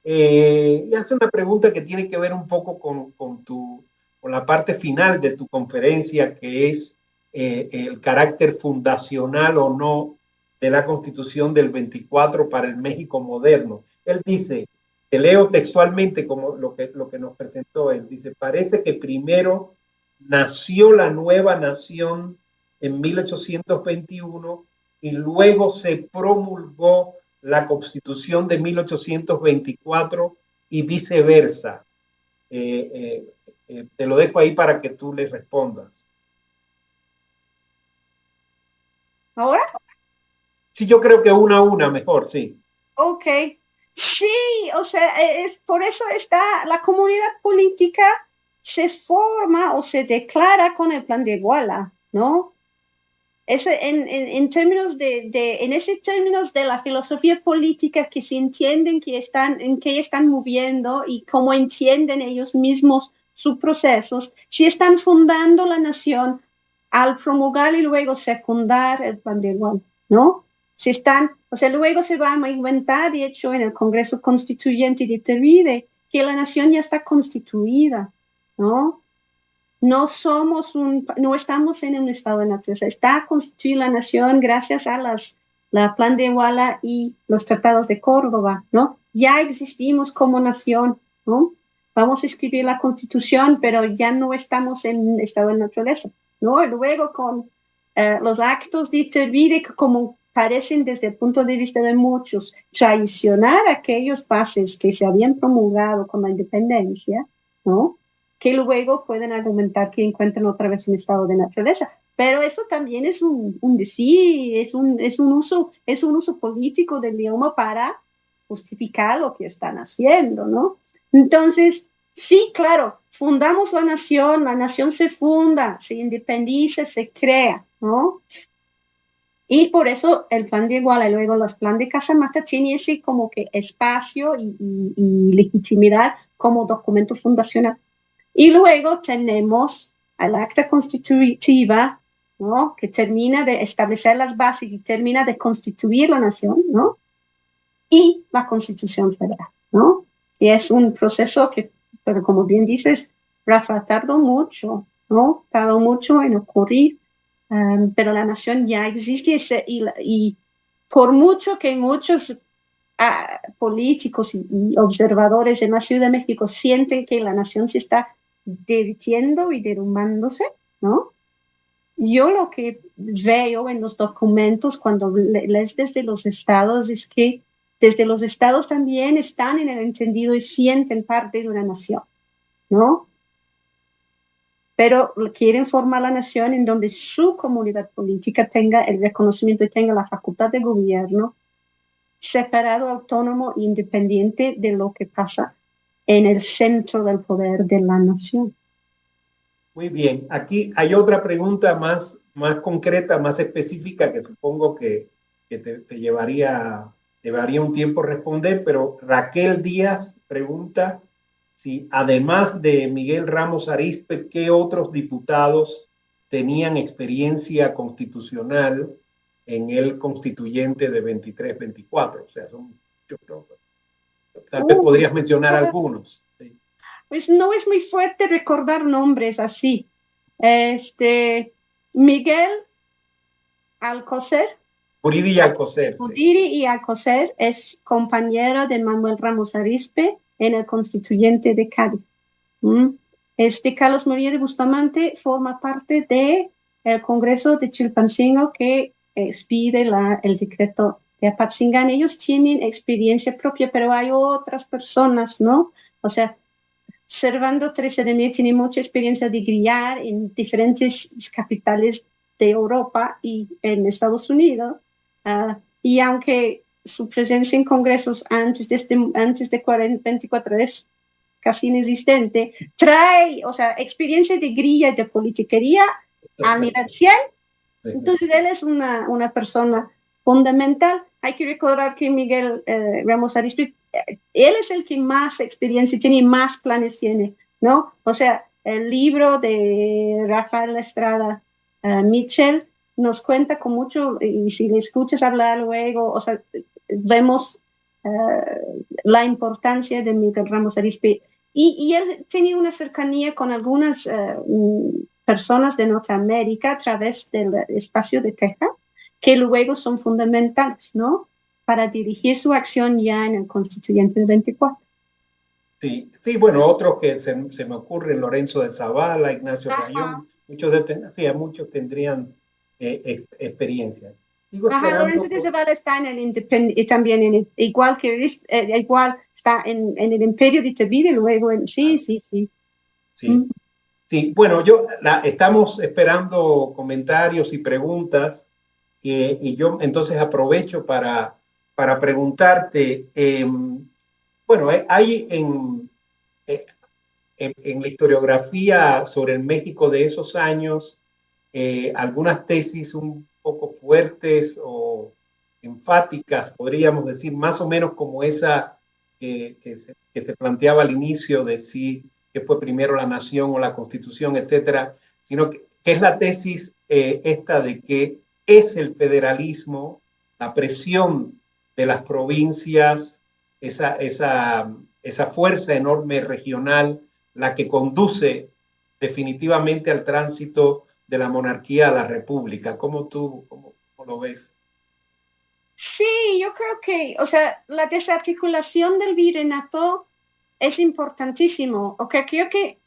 y hace una pregunta que tiene que ver un poco con la parte final de tu conferencia, que es el carácter fundacional o no de la Constitución del 24 para el México moderno. Él dice, Te leo textualmente como lo que nos presentó él. Dice, parece que primero nació la nueva nación en 1821 y luego se promulgó la Constitución de 1824 y viceversa. Te lo dejo ahí para que tú le respondas. ¿Ahora? Sí, yo creo que una a una mejor, sí. Ok. Sí, o sea, por eso está la comunidad política se forma o se declara con el plan de Iguala, ¿no? En términos en ese términos de la filosofía política que se entienden en que están moviendo y cómo entienden ellos mismos sus procesos, si están fundando la nación al promulgar y luego secundar el plan de Iguala, ¿no? Si están, o sea, luego se va a inventar, de hecho, en el Congreso Constituyente de Iturbide, que la nación ya está constituida, ¿no? No estamos en un estado de naturaleza. Está constituida la nación gracias a la Plan de Iguala y los tratados de Córdoba, ¿no? Ya existimos como nación, ¿no? Vamos a escribir la Constitución, pero ya no estamos en un estado de naturaleza, ¿no? Y luego con los actos de Iturbide, que como parecen desde el punto de vista de muchos traicionar aquellos pases que se habían promulgado con la independencia, ¿no? Que luego pueden argumentar que encuentran otra vez un estado de naturaleza. Pero eso también es un decir, es un uso político del idioma para justificar lo que están haciendo, ¿no? Entonces, sí, claro, fundamos la nación se funda, se independiza, se crea, ¿no? Y por eso el plan de Iguala y luego los plan de Casamata tienen ese como que espacio y legitimidad como documento fundacional. Y luego tenemos el acta constitutiva, ¿no? Que termina de establecer las bases y termina de constituir la nación, ¿no? Y la Constitución Federal, ¿no? Y es un proceso que, pero como bien dices, Rafa, tardó mucho, ¿no? Tardó mucho en ocurrir, pero la nación ya existe y por mucho que muchos políticos y observadores en la Ciudad de México sienten que la nación se está divirtiendo y derrumbándose, ¿no? Yo lo que veo en los documentos cuando lees desde los estados es que desde los estados también están en el entendido y sienten parte de una nación, ¿no? Pero quieren formar la nación en donde su comunidad política tenga el reconocimiento y tenga la facultad de gobierno separado, autónomo, independiente de lo que pasa en el centro del poder de la nación. Muy bien, aquí hay otra pregunta más concreta, más específica, que supongo que te llevaría un tiempo responder, pero Raquel Díaz pregunta si además de Miguel Ramos Arizpe, ¿qué otros diputados tenían experiencia constitucional en el constituyente de 23-24? O sea, son muchos. Tal vez podrías mencionar algunos. ¿Sí? Pues no es muy fuerte recordar nombres así. Miguel Alcocer. Puridi y Alcocer. Puridi y Alcocer es compañero de Manuel Ramos Arizpe en el constituyente de Cádiz. Carlos María de Bustamante forma parte del Congreso de Chilpancingo que expide el decreto de Apatzingán. Ellos tienen experiencia propia, pero hay otras personas, ¿no? O sea, Servando Teresa de Mier tiene mucha experiencia de guiar en diferentes capitales de Europa y en Estados Unidos. Y aunque su presencia en congresos antes de 24 es casi inexistente, trae, o sea, experiencia de grilla y de politiquería a nivel 100. Entonces, él es una persona fundamental. Hay que recordar que Miguel Ramos Arizpe, él es el que más experiencia tiene y más planes tiene, ¿no? O sea, el libro de Rafael Estrada Mitchell nos cuenta con mucho, y si le escuchas hablar luego, o sea, vemos la importancia de Miguel Ramos Arizpe. Y él tenía una cercanía con algunas personas de Norteamérica a través del espacio de Texas, que luego son fundamentales, ¿no? Para dirigir su acción ya en el constituyente del 24. Sí, sí, bueno, otros que se me ocurren, Lorenzo de Zavala, Ignacio Ajá. Rayón, sí, muchos tendrían experiencia. Sigo Ajá, Lorenzo esperando de Zavala está en el también en el, igual que igual está en el Imperio de Iturbide, luego en, sí, sí, sí. Sí, sí, bueno, estamos esperando comentarios y preguntas y yo entonces aprovecho para preguntarte, bueno, hay eh, en la historiografía sobre el México de esos años algunas tesis un poco fuertes o enfáticas, podríamos decir, más o menos como esa que se planteaba al inicio de si que fue primero la nación o la constitución, etcétera, sino que es la tesis esta de que es el federalismo, la presión de las provincias, esa fuerza enorme regional, la que conduce definitivamente al tránsito de la monarquía a la república. ¿Cómo lo ves? Sí, yo creo que, o sea, la desarticulación del virreinato es importantísimo. Okay, creo que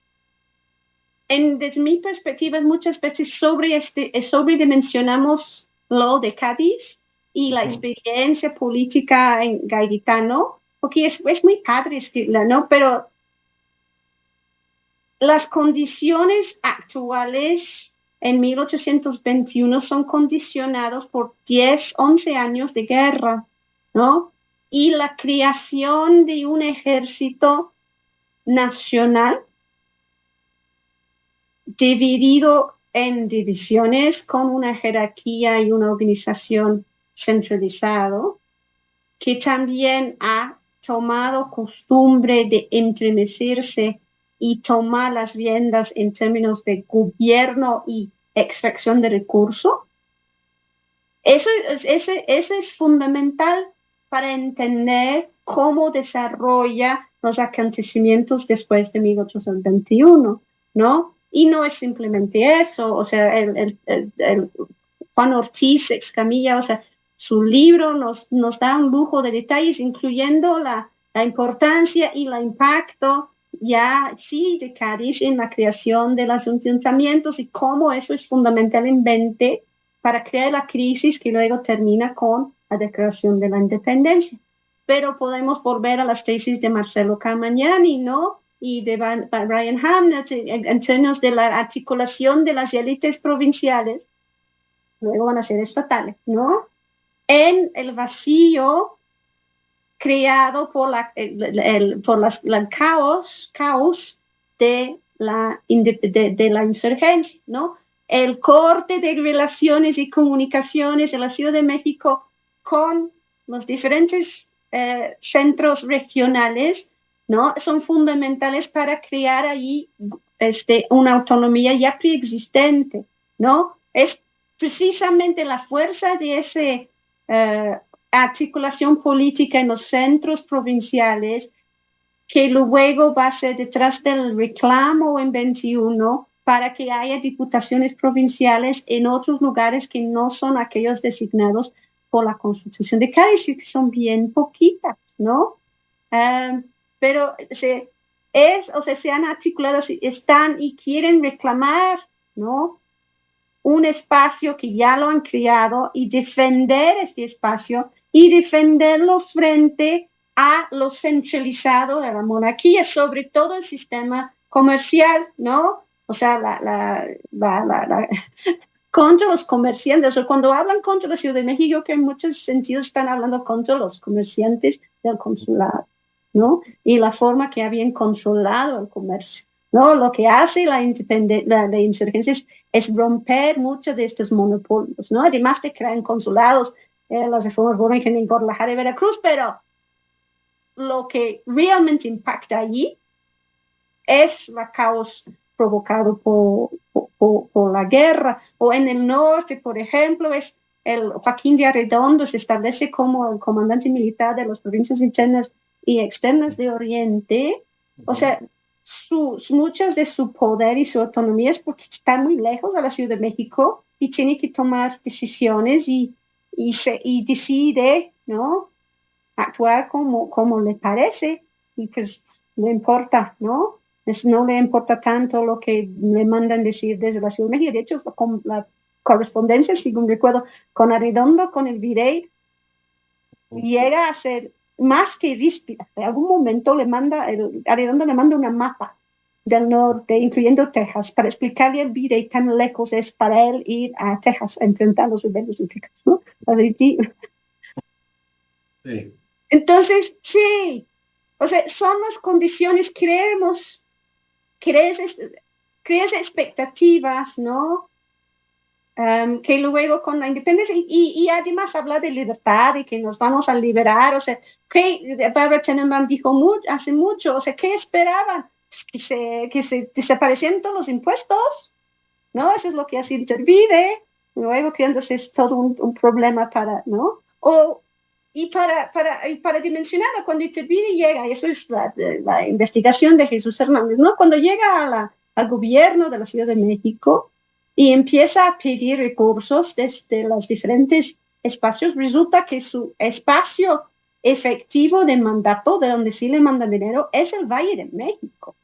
desde mi perspectiva muchas veces sobredimensionamos lo de Cádiz y la experiencia política en gaditano, porque es muy padre escribirla, ¿no? Pero las condiciones actuales en 1821 son condicionados por 10, 11 años de guerra, ¿no? Y la creación de un ejército nacional dividido en divisiones con una jerarquía y una organización centralizado, que también ha tomado costumbre de entremecerse y tomar las riendas en términos de gobierno y extracción de recursos. Eso es fundamental para entender cómo desarrolla los acontecimientos después de 1821, ¿no? Y no es simplemente eso, o sea, Juan Ortiz Escamilla, o sea, su libro nos da un lujo de detalles, incluyendo la importancia y el impacto ya sí de Cádiz en la creación de los ayuntamientos y cómo eso es fundamentalmente para crear la crisis que luego termina con la declaración de la independencia. Pero podemos volver a las tesis de Marcelo Carmagnani, ¿no? Y de Brian Hamnet en términos de la articulación de las élites provinciales, luego van a ser estatales, ¿no? En el vacío creado por el caos de la insurgencia, ¿no? El corte de relaciones y comunicaciones de la Ciudad de México con los diferentes centros regionales, ¿no? Son fundamentales para crear allí una autonomía ya preexistente, ¿no? Es precisamente la fuerza de ese articulación política en los centros provinciales que luego va a ser detrás del reclamo en 21 para que haya diputaciones provinciales en otros lugares que no son aquellos designados por la Constitución de Cádiz, que son bien poquitas, ¿no? Pero se han articulado, están y quieren reclamar, ¿no? Un espacio que ya lo han creado y defender este espacio y defenderlo frente a lo centralizado de la monarquía, sobre todo el sistema comercial, ¿no? O sea, contra los comerciantes, o cuando hablan contra la Ciudad de México, que en muchos sentidos están hablando contra los comerciantes del consulado, ¿no? Y la forma que habían controlado el comercio, ¿no? Lo que hace la insurgencia es romper muchos de estos monopolios, ¿no? Además de crear consulados, las reformas borgen en Guadalajara y Veracruz, pero lo que realmente impacta allí es la caos provocado por la guerra. O en el norte, por ejemplo, es el Joaquín de Arredondo se establece como el comandante militar de las provincias internas y externas de Oriente. O sea, muchos de su poder y su autonomía es porque está muy lejos de la Ciudad de México y tiene que tomar decisiones y decide, ¿no? Actuar como le parece. y pues le importa, ¿no? No le importa tanto lo que le mandan decir desde la Ciudad de México. De hecho, con la correspondencia, según recuerdo, con Arredondo, con el virrey, llega a ser más que ríspida. En algún momento Arredondo le manda una mapa del norte, incluyendo Texas, para explicarle al virrey tan lejos es para él ir a Texas a enfrentar a los rebeldes de Texas, ¿no? Así, Sí. entonces, sí, o sea, son las condiciones, crees expectativas, ¿no? Que luego con la independencia, y además habla de libertad y que nos vamos a liberar, o sea, que Barbara Tenenbaum dijo hace mucho, o sea, ¿qué esperaban? Que se desaparecieran todos los impuestos, ¿no? Eso es lo que hace Iturbide, luego que entonces es todo un problema para, ¿no? Y para dimensionarlo, cuando Iturbide llega, y eso es la investigación de Jesús Hernández, ¿no? Cuando llega al gobierno de la Ciudad de México y empieza a pedir recursos desde los diferentes espacios, resulta que su espacio efectivo de mandato, de donde sí le mandan dinero, es el Valle de México.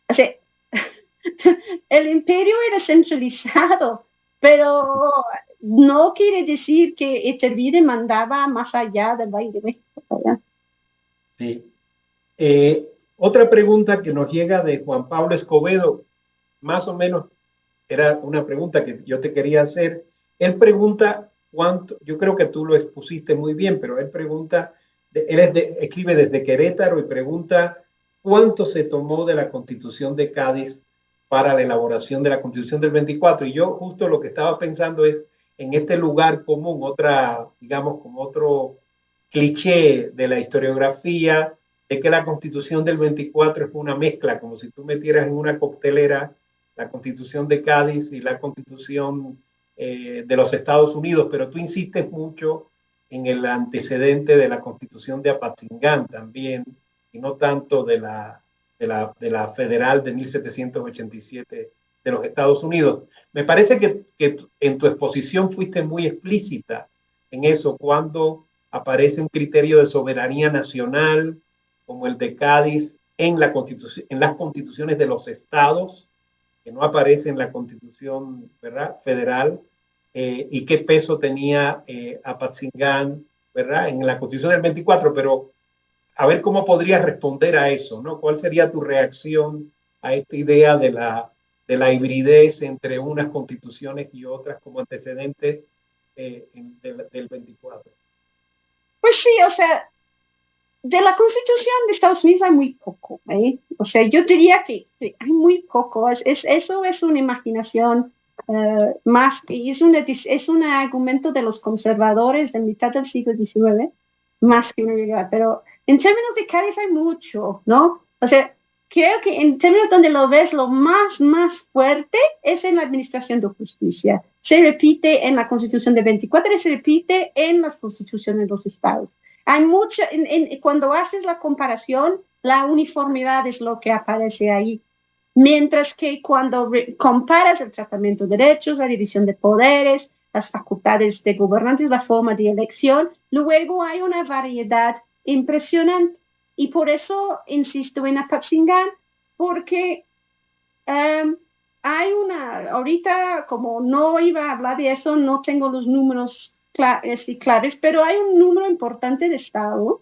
O sea, el imperio era centralizado, pero no quiere decir que Iturbide mandaba más allá del Valle de México, ¿verdad? Sí. Otra pregunta que nos llega de Juan Pablo Escobedo, más o menos era una pregunta que yo te quería hacer. Él pregunta cuánto, yo creo que tú lo expusiste muy bien, pero él pregunta, escribe desde Querétaro y pregunta cuánto se tomó de la Constitución de Cádiz para la elaboración de la Constitución del 24. Y yo justo lo que estaba pensando es en este lugar común, digamos, como otro cliché de la historiografía, de que la Constitución del 24 es una mezcla, como si tú metieras en una coctelera la Constitución de Cádiz y la Constitución de los Estados Unidos, pero tú insistes mucho en el antecedente de la Constitución de Apatzingán también, y no tanto de la federal de 1787 de los Estados Unidos. Me parece que en tu exposición fuiste muy explícita en eso, cuando aparece un criterio de soberanía nacional como el de Cádiz en las constituciones de los estados, que no aparece en la Constitución, ¿verdad?, federal, y qué peso tenía Apatzingán, ¿verdad?, en la Constitución del 24, pero a ver cómo podrías responder a eso, ¿no? ¿Cuál sería tu reacción a esta idea de la hibridez entre unas constituciones y otras como antecedentes del 24? Pues sí, o sea, de la Constitución de Estados Unidos hay muy poco, ¿eh? O sea, yo diría que hay muy poco. Eso es una imaginación más, es un argumento de los conservadores de mitad del siglo XIX, más que una realidad. Pero en términos de Cádiz hay mucho, ¿no? O sea, creo que en términos donde lo ves lo más fuerte es en la administración de justicia. Se repite en la Constitución de 24 y se repite en las constituciones de los estados. Hay mucha, cuando haces la comparación, la uniformidad es lo que aparece ahí. Mientras que cuando comparas el tratamiento de derechos, la división de poderes, las facultades de gobernantes, la forma de elección, luego hay una variedad impresionante. Y por eso insisto en Apatzingán, porque hay ahorita como no iba a hablar de eso, no tengo los números claves, pero hay un número importante de estados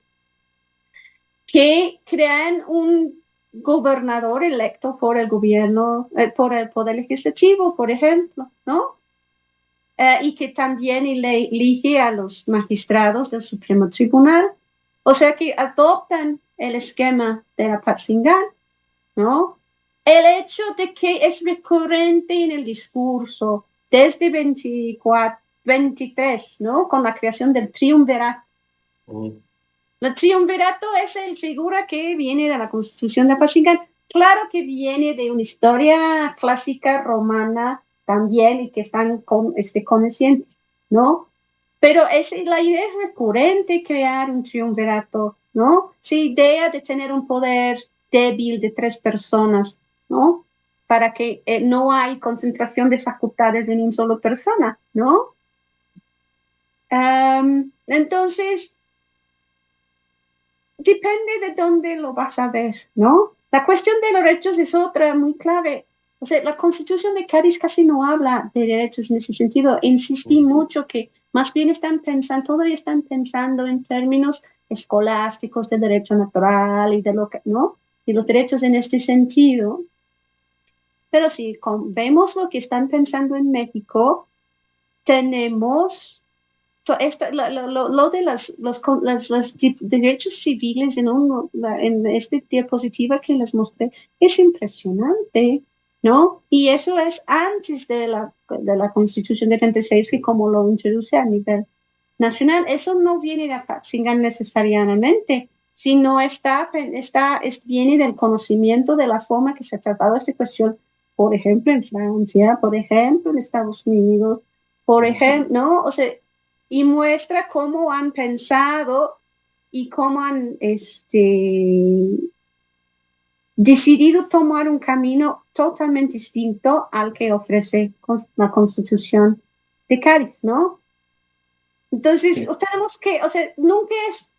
que crean un gobernador electo por el gobierno, por el poder legislativo, por ejemplo, ¿no? Y que también elige a los magistrados del Supremo Tribunal. O sea que adoptan el esquema de Apatzingán, ¿no? El hecho de que es recurrente en el discurso desde 23, ¿no? Con la creación del triunvirato. El triunvirato es la figura que viene de la Constitución de Apatzingán. Claro que viene de una historia clásica romana también y que están conscientes, ¿no? Pero la idea es recurrente crear un triunvirato, ¿no? Esa idea de tener un poder débil de 3 personas, ¿no? Para que no hay concentración de facultades en una sola persona, ¿no? Entonces, depende de dónde lo vas a ver, ¿no? La cuestión de los derechos es otra muy clave. O sea, la Constitución de Cádiz casi no habla de derechos en ese sentido. Insistí mucho que más bien todavía están pensando en términos escolásticos de derecho natural y de lo que, ¿no? Y los derechos en este sentido. Pero si vemos lo que están pensando en México, tenemos lo de los derechos civiles en esta diapositiva que les mostré es impresionante, ¿no? Y eso es antes de la Constitución de 36, que como lo introduce a nivel nacional, eso no viene de Apatzingán necesariamente, sino viene del conocimiento de la forma que se ha tratado esta cuestión, por ejemplo, en Francia, por ejemplo, en Estados Unidos, por ejemplo, ¿no? O sea, y muestra cómo han pensado y cómo han decidido tomar un camino totalmente distinto al que ofrece la Constitución de Cádiz, ¿no? Entonces, Sí. tenemos que, o sea, nunca es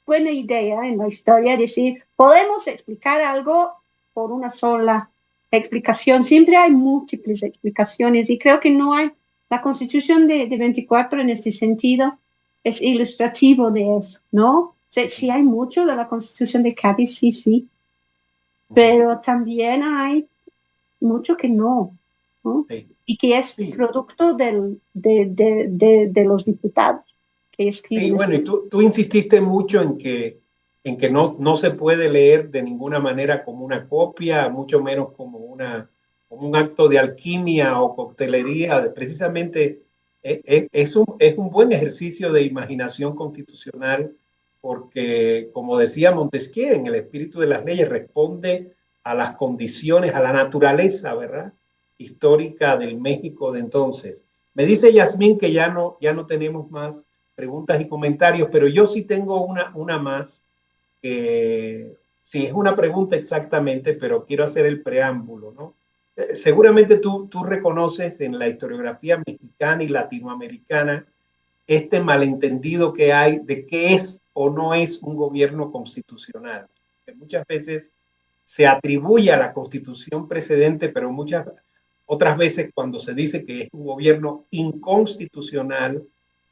buena idea en la historia decir, podemos explicar algo por una sola explicación. Siempre hay múltiples explicaciones y creo que no hay. La Constitución de 24 en este sentido es ilustrativo de eso, ¿no? O sea, sí hay mucho de la Constitución de Cádiz, sí, pero también hay mucho que no, ¿no? Sí. Y que es Sí. producto de los diputados que escriben. Sí, bueno, y tú insististe mucho en que no se puede leer de ninguna manera como una copia, mucho menos como un acto de alquimia o coctelería. Precisamente es un buen ejercicio de imaginación constitucional porque, como decía Montesquieu, en el espíritu de las leyes responde a las condiciones, a la naturaleza, ¿verdad?, histórica del México de entonces. Me dice Yasmín que ya no tenemos más preguntas y comentarios, pero yo sí tengo una más, que sí es una pregunta exactamente, pero quiero hacer el preámbulo, ¿no? Seguramente tú reconoces en la historiografía mexicana y latinoamericana este malentendido que hay de qué es o no es un gobierno constitucional. Que muchas veces se atribuye a la constitución precedente, pero muchas otras veces cuando se dice que es un gobierno inconstitucional,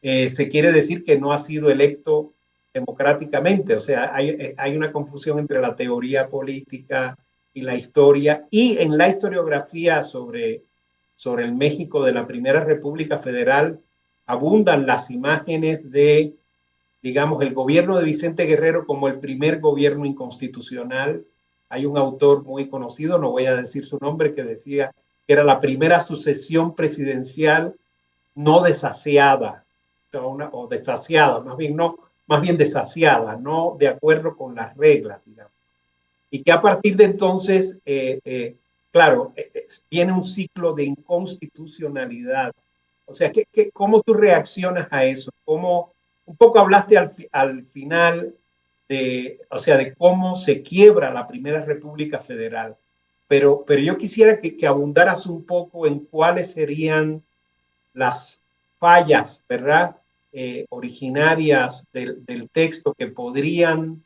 se quiere decir que no ha sido electo democráticamente. O sea, hay una confusión entre la teoría política y la historia. Y en la historiografía sobre el México de la Primera República Federal abundan las imágenes de, digamos, el gobierno de Vicente Guerrero como el primer gobierno inconstitucional. Hay un autor muy conocido, no voy a decir su nombre, que decía que era la primera sucesión presidencial no desasiada, o desasiada, más bien desasiada, no de acuerdo con las reglas, digamos. Y que a partir de entonces, claro, viene un ciclo de inconstitucionalidad. O sea, ¿cómo tú reaccionas a eso? Un poco hablaste al final o sea, de cómo se quiebra la Primera República Federal, pero yo quisiera que abundaras un poco en cuáles serían las fallas, ¿verdad?, originarias del texto que podrían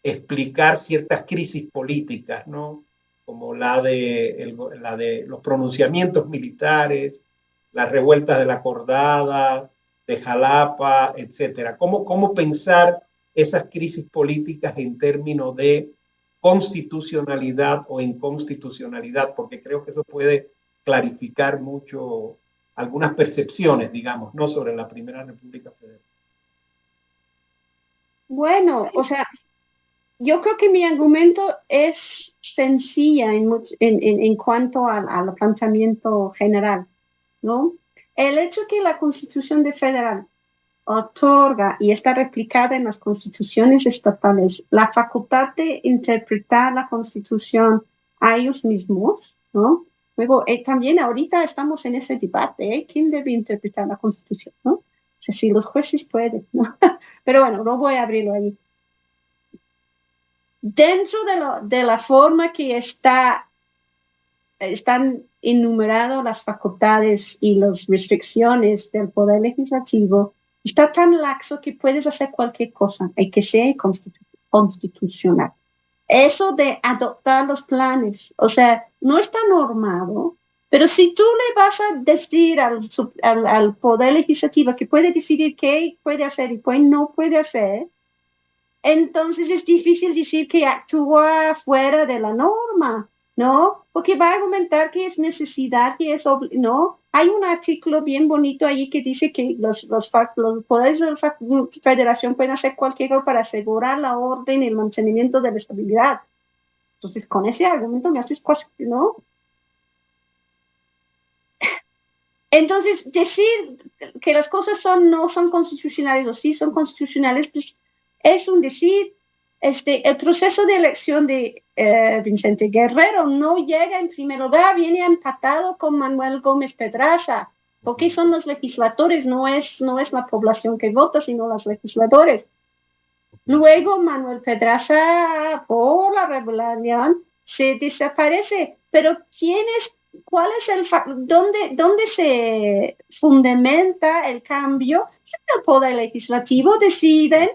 explicar ciertas crisis políticas, ¿no? Como la de los pronunciamientos militares, las revueltas de la Acordada, de Jalapa, etcétera. ¿Cómo pensar esas crisis políticas en términos de constitucionalidad o inconstitucionalidad? Porque creo que eso puede clarificar mucho algunas percepciones, digamos, no sobre la Primera República Federal. Bueno, o sea, yo creo que mi argumento es sencilla en cuanto al planteamiento general, ¿no? El hecho que la Constitución de Federal otorga y está replicada en las constituciones estatales la facultad de interpretar la Constitución a ellos mismos, ¿no? Luego, también ahorita estamos en ese debate, ¿eh? ¿Quién debe interpretar la Constitución, no? O sea, si los jueces pueden, ¿no? Pero bueno, no voy a abrirlo ahí. Dentro de la forma que están enumeradas las facultades y las restricciones del Poder Legislativo, está tan laxo que puedes hacer cualquier cosa, hay que ser constitucional. constitucional. Eso de adoptar los planes, o sea, no está normado, pero si tú le vas a decir al Poder Legislativo que puede decidir qué puede hacer y qué no puede hacer, entonces es difícil decir que actúa fuera de la norma, ¿no? Porque va a argumentar que es necesidad, que es ¿no? Hay un artículo bien bonito ahí que dice que los poderes de la federación pueden hacer cualquier cosa para asegurar la orden y el mantenimiento de la estabilidad. Entonces, con ese argumento me haces cosas, ¿no? Entonces, decir que las cosas no son constitucionales o sí son constitucionales, pues es un decir. El proceso de elección de Vicente Guerrero no llega en primer lugar, viene empatado con Manuel Gómez Pedraza, porque son los legisladores, no es la población que vota, sino los legisladores. Luego Manuel Pedraza, por la rebelión, se desaparece, pero ¿cuál es dónde se fundamenta el cambio? El Poder Legislativo deciden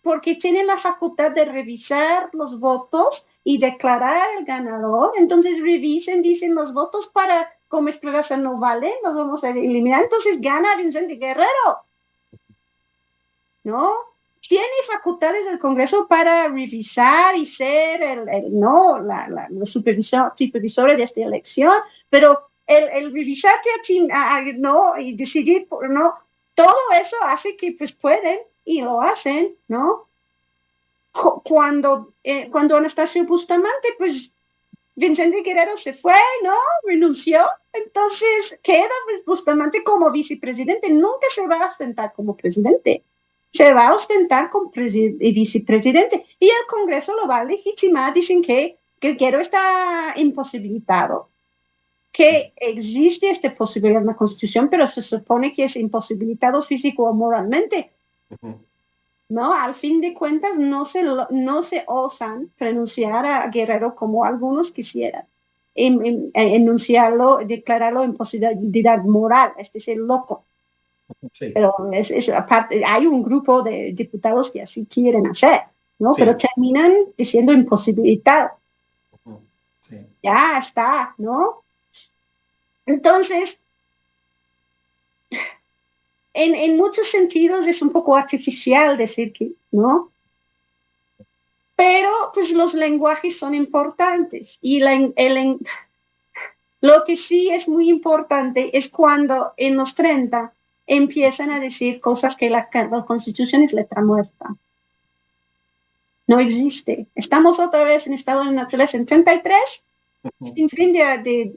porque tienen la facultad de revisar los votos y declarar el ganador. Entonces dicen los votos para Gómez Pedraza no valen, los vamos a eliminar. Entonces gana Vicente Guerrero, ¿no? Tiene facultades del Congreso para revisar y ser la supervisora de esta elección, pero el revisarte no, y decidir, no, todo eso hace que pues pueden y lo hacen, ¿no? Cuando Anastasio Bustamante, pues Vicente Guerrero se fue, ¿no? Renunció, entonces queda Bustamante como vicepresidente, nunca se va a ostentar como presidente, se va a ostentar como vicepresidente y el Congreso lo va a legitimar, dicen que Guerrero está imposibilitado, que existe esta posibilidad en la Constitución, pero se supone que es imposibilitado físico o moralmente. ¿No? Al fin de cuentas, no se osan pronunciar a Guerrero como algunos quisieran, enunciarlo, declararlo imposibilidad moral, es el loco. Sí. Pero aparte, hay un grupo de diputados que así quieren hacer, ¿no? Sí. Pero terminan diciendo imposibilitado. Sí. Ya está, ¿no? Entonces, en muchos sentidos es un poco artificial decir que, ¿no? Pero, pues, los lenguajes son importantes y lo que sí es muy importante es cuando en los 30 empiezan a decir cosas que la Constitución es letra muerta. No existe. Estamos otra vez en estado de naturaleza en 33, sin fin de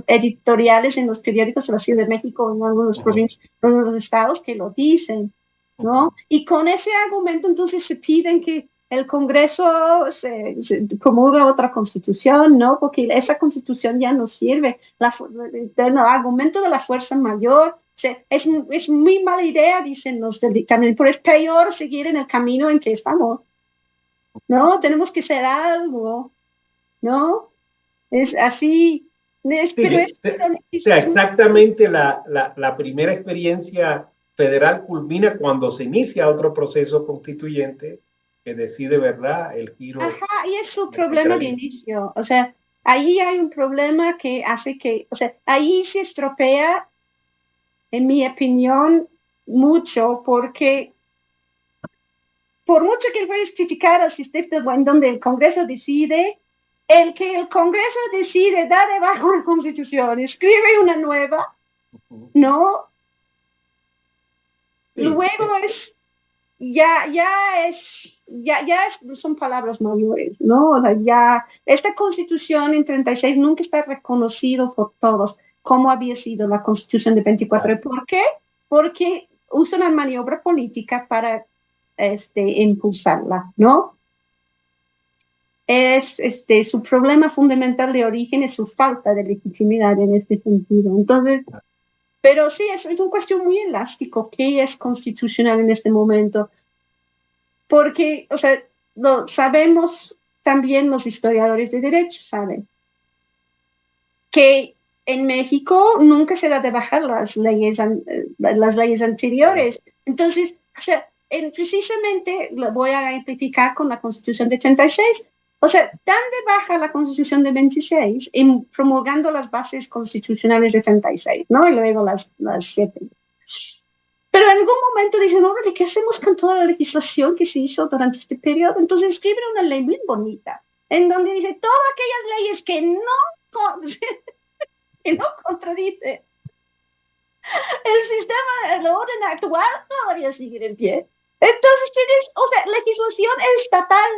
editoriales en los periódicos de la Ciudad de México, en algunos provincias, en algunos estados que lo dicen, ¿no? Y con ese argumento entonces se piden que el Congreso se promulga otra constitución, ¿no? Porque esa constitución ya no sirve. El argumento de la fuerza mayor es muy mala idea, dicen los del dictamen, pero es peor seguir en el camino en que estamos, ¿no? Tenemos que hacer algo, ¿no? Es así. Pero exactamente la primera experiencia federal culmina cuando se inicia otro proceso constituyente que decide, ¿verdad?, el giro. Ajá, y es su problema de inicio. O sea, ahí hay un problema que hace que, o sea, ahí se estropea, en mi opinión, mucho, porque por mucho que puedes criticar al sistema en donde el Congreso decide, el que el Congreso decide da debajo de la Constitución, escribe una nueva, ¿no? Sí, luego sí. Son palabras mayores, ¿no? O sea, ya esta Constitución en 36 nunca está reconocido por todos como había sido la Constitución de 24. ¿Por qué? Porque usa una maniobra política para impulsarla, ¿no? Su problema fundamental de origen es su falta de legitimidad en este sentido. Entonces, pero sí, es una cuestión muy elástico. ¿Qué es constitucional en este momento? Porque, o sea, lo sabemos también los historiadores de derecho, saben que en México nunca se da de bajar las leyes anteriores. Entonces, o sea, precisamente lo voy a ejemplificar con la Constitución de 86. O sea, tan de baja la Constitución de 26 en promulgando las bases constitucionales de 36, ¿no? Y luego las 7. Pero en algún momento dicen, órale, ¿qué hacemos con toda la legislación que se hizo durante este periodo? Entonces escriben una ley muy bonita, en donde dice todas aquellas leyes que no contradice el sistema, el orden actual, todavía siguen en pie. Entonces tienes, o sea, legislación estatal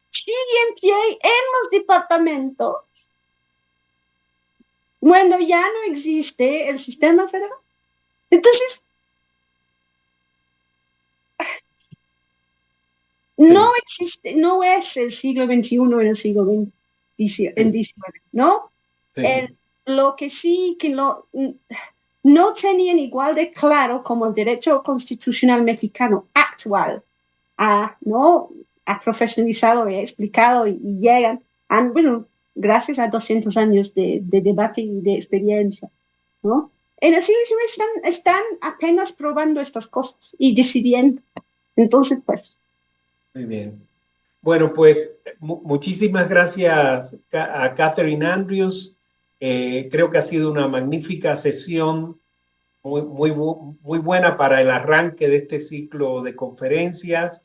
sigue en pie en los departamentos. Bueno, ya no existe el sistema federal. Entonces, no existe, no es el siglo XXI en el siglo XIX, ¿no? Sí. Lo que sí, que no tenían igual de claro como el derecho constitucional mexicano actual, ¿no? Ha profesionalizado y ha explicado y llegan, bueno, gracias a 200 años de debate y de experiencia, ¿no? En el siglo XIX están apenas probando estas cosas y decidiendo. Entonces, pues. Muy bien. Bueno, pues muchísimas gracias a Catherine Andrews. Creo que ha sido una magnífica sesión, muy buena para el arranque de este ciclo de conferencias.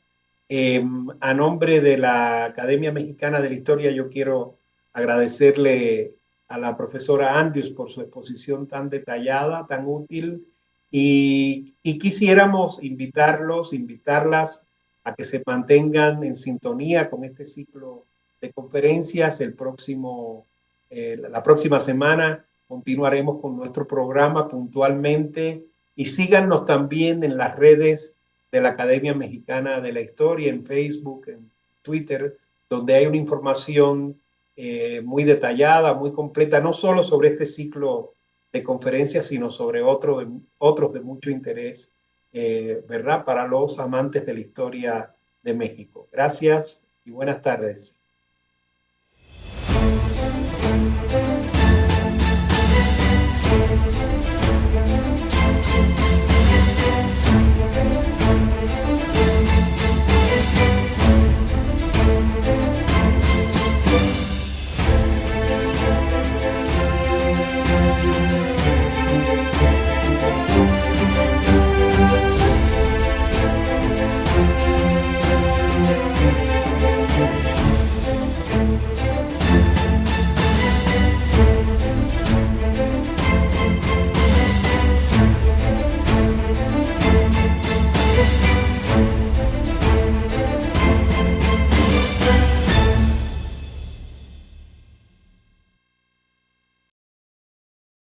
A nombre de la Academia Mexicana de la Historia, yo quiero agradecerle a la profesora Andrews por su exposición tan detallada, tan útil, y quisiéramos invitarlas a que se mantengan en sintonía con este ciclo de conferencias. La próxima semana continuaremos con nuestro programa puntualmente, y síganos también en las redes de la Academia Mexicana de la Historia, en Facebook, en Twitter, donde hay una información muy detallada, muy completa, no solo sobre este ciclo de conferencias, sino sobre otros de mucho interés, ¿verdad? Para los amantes de la historia de México. Gracias y buenas tardes.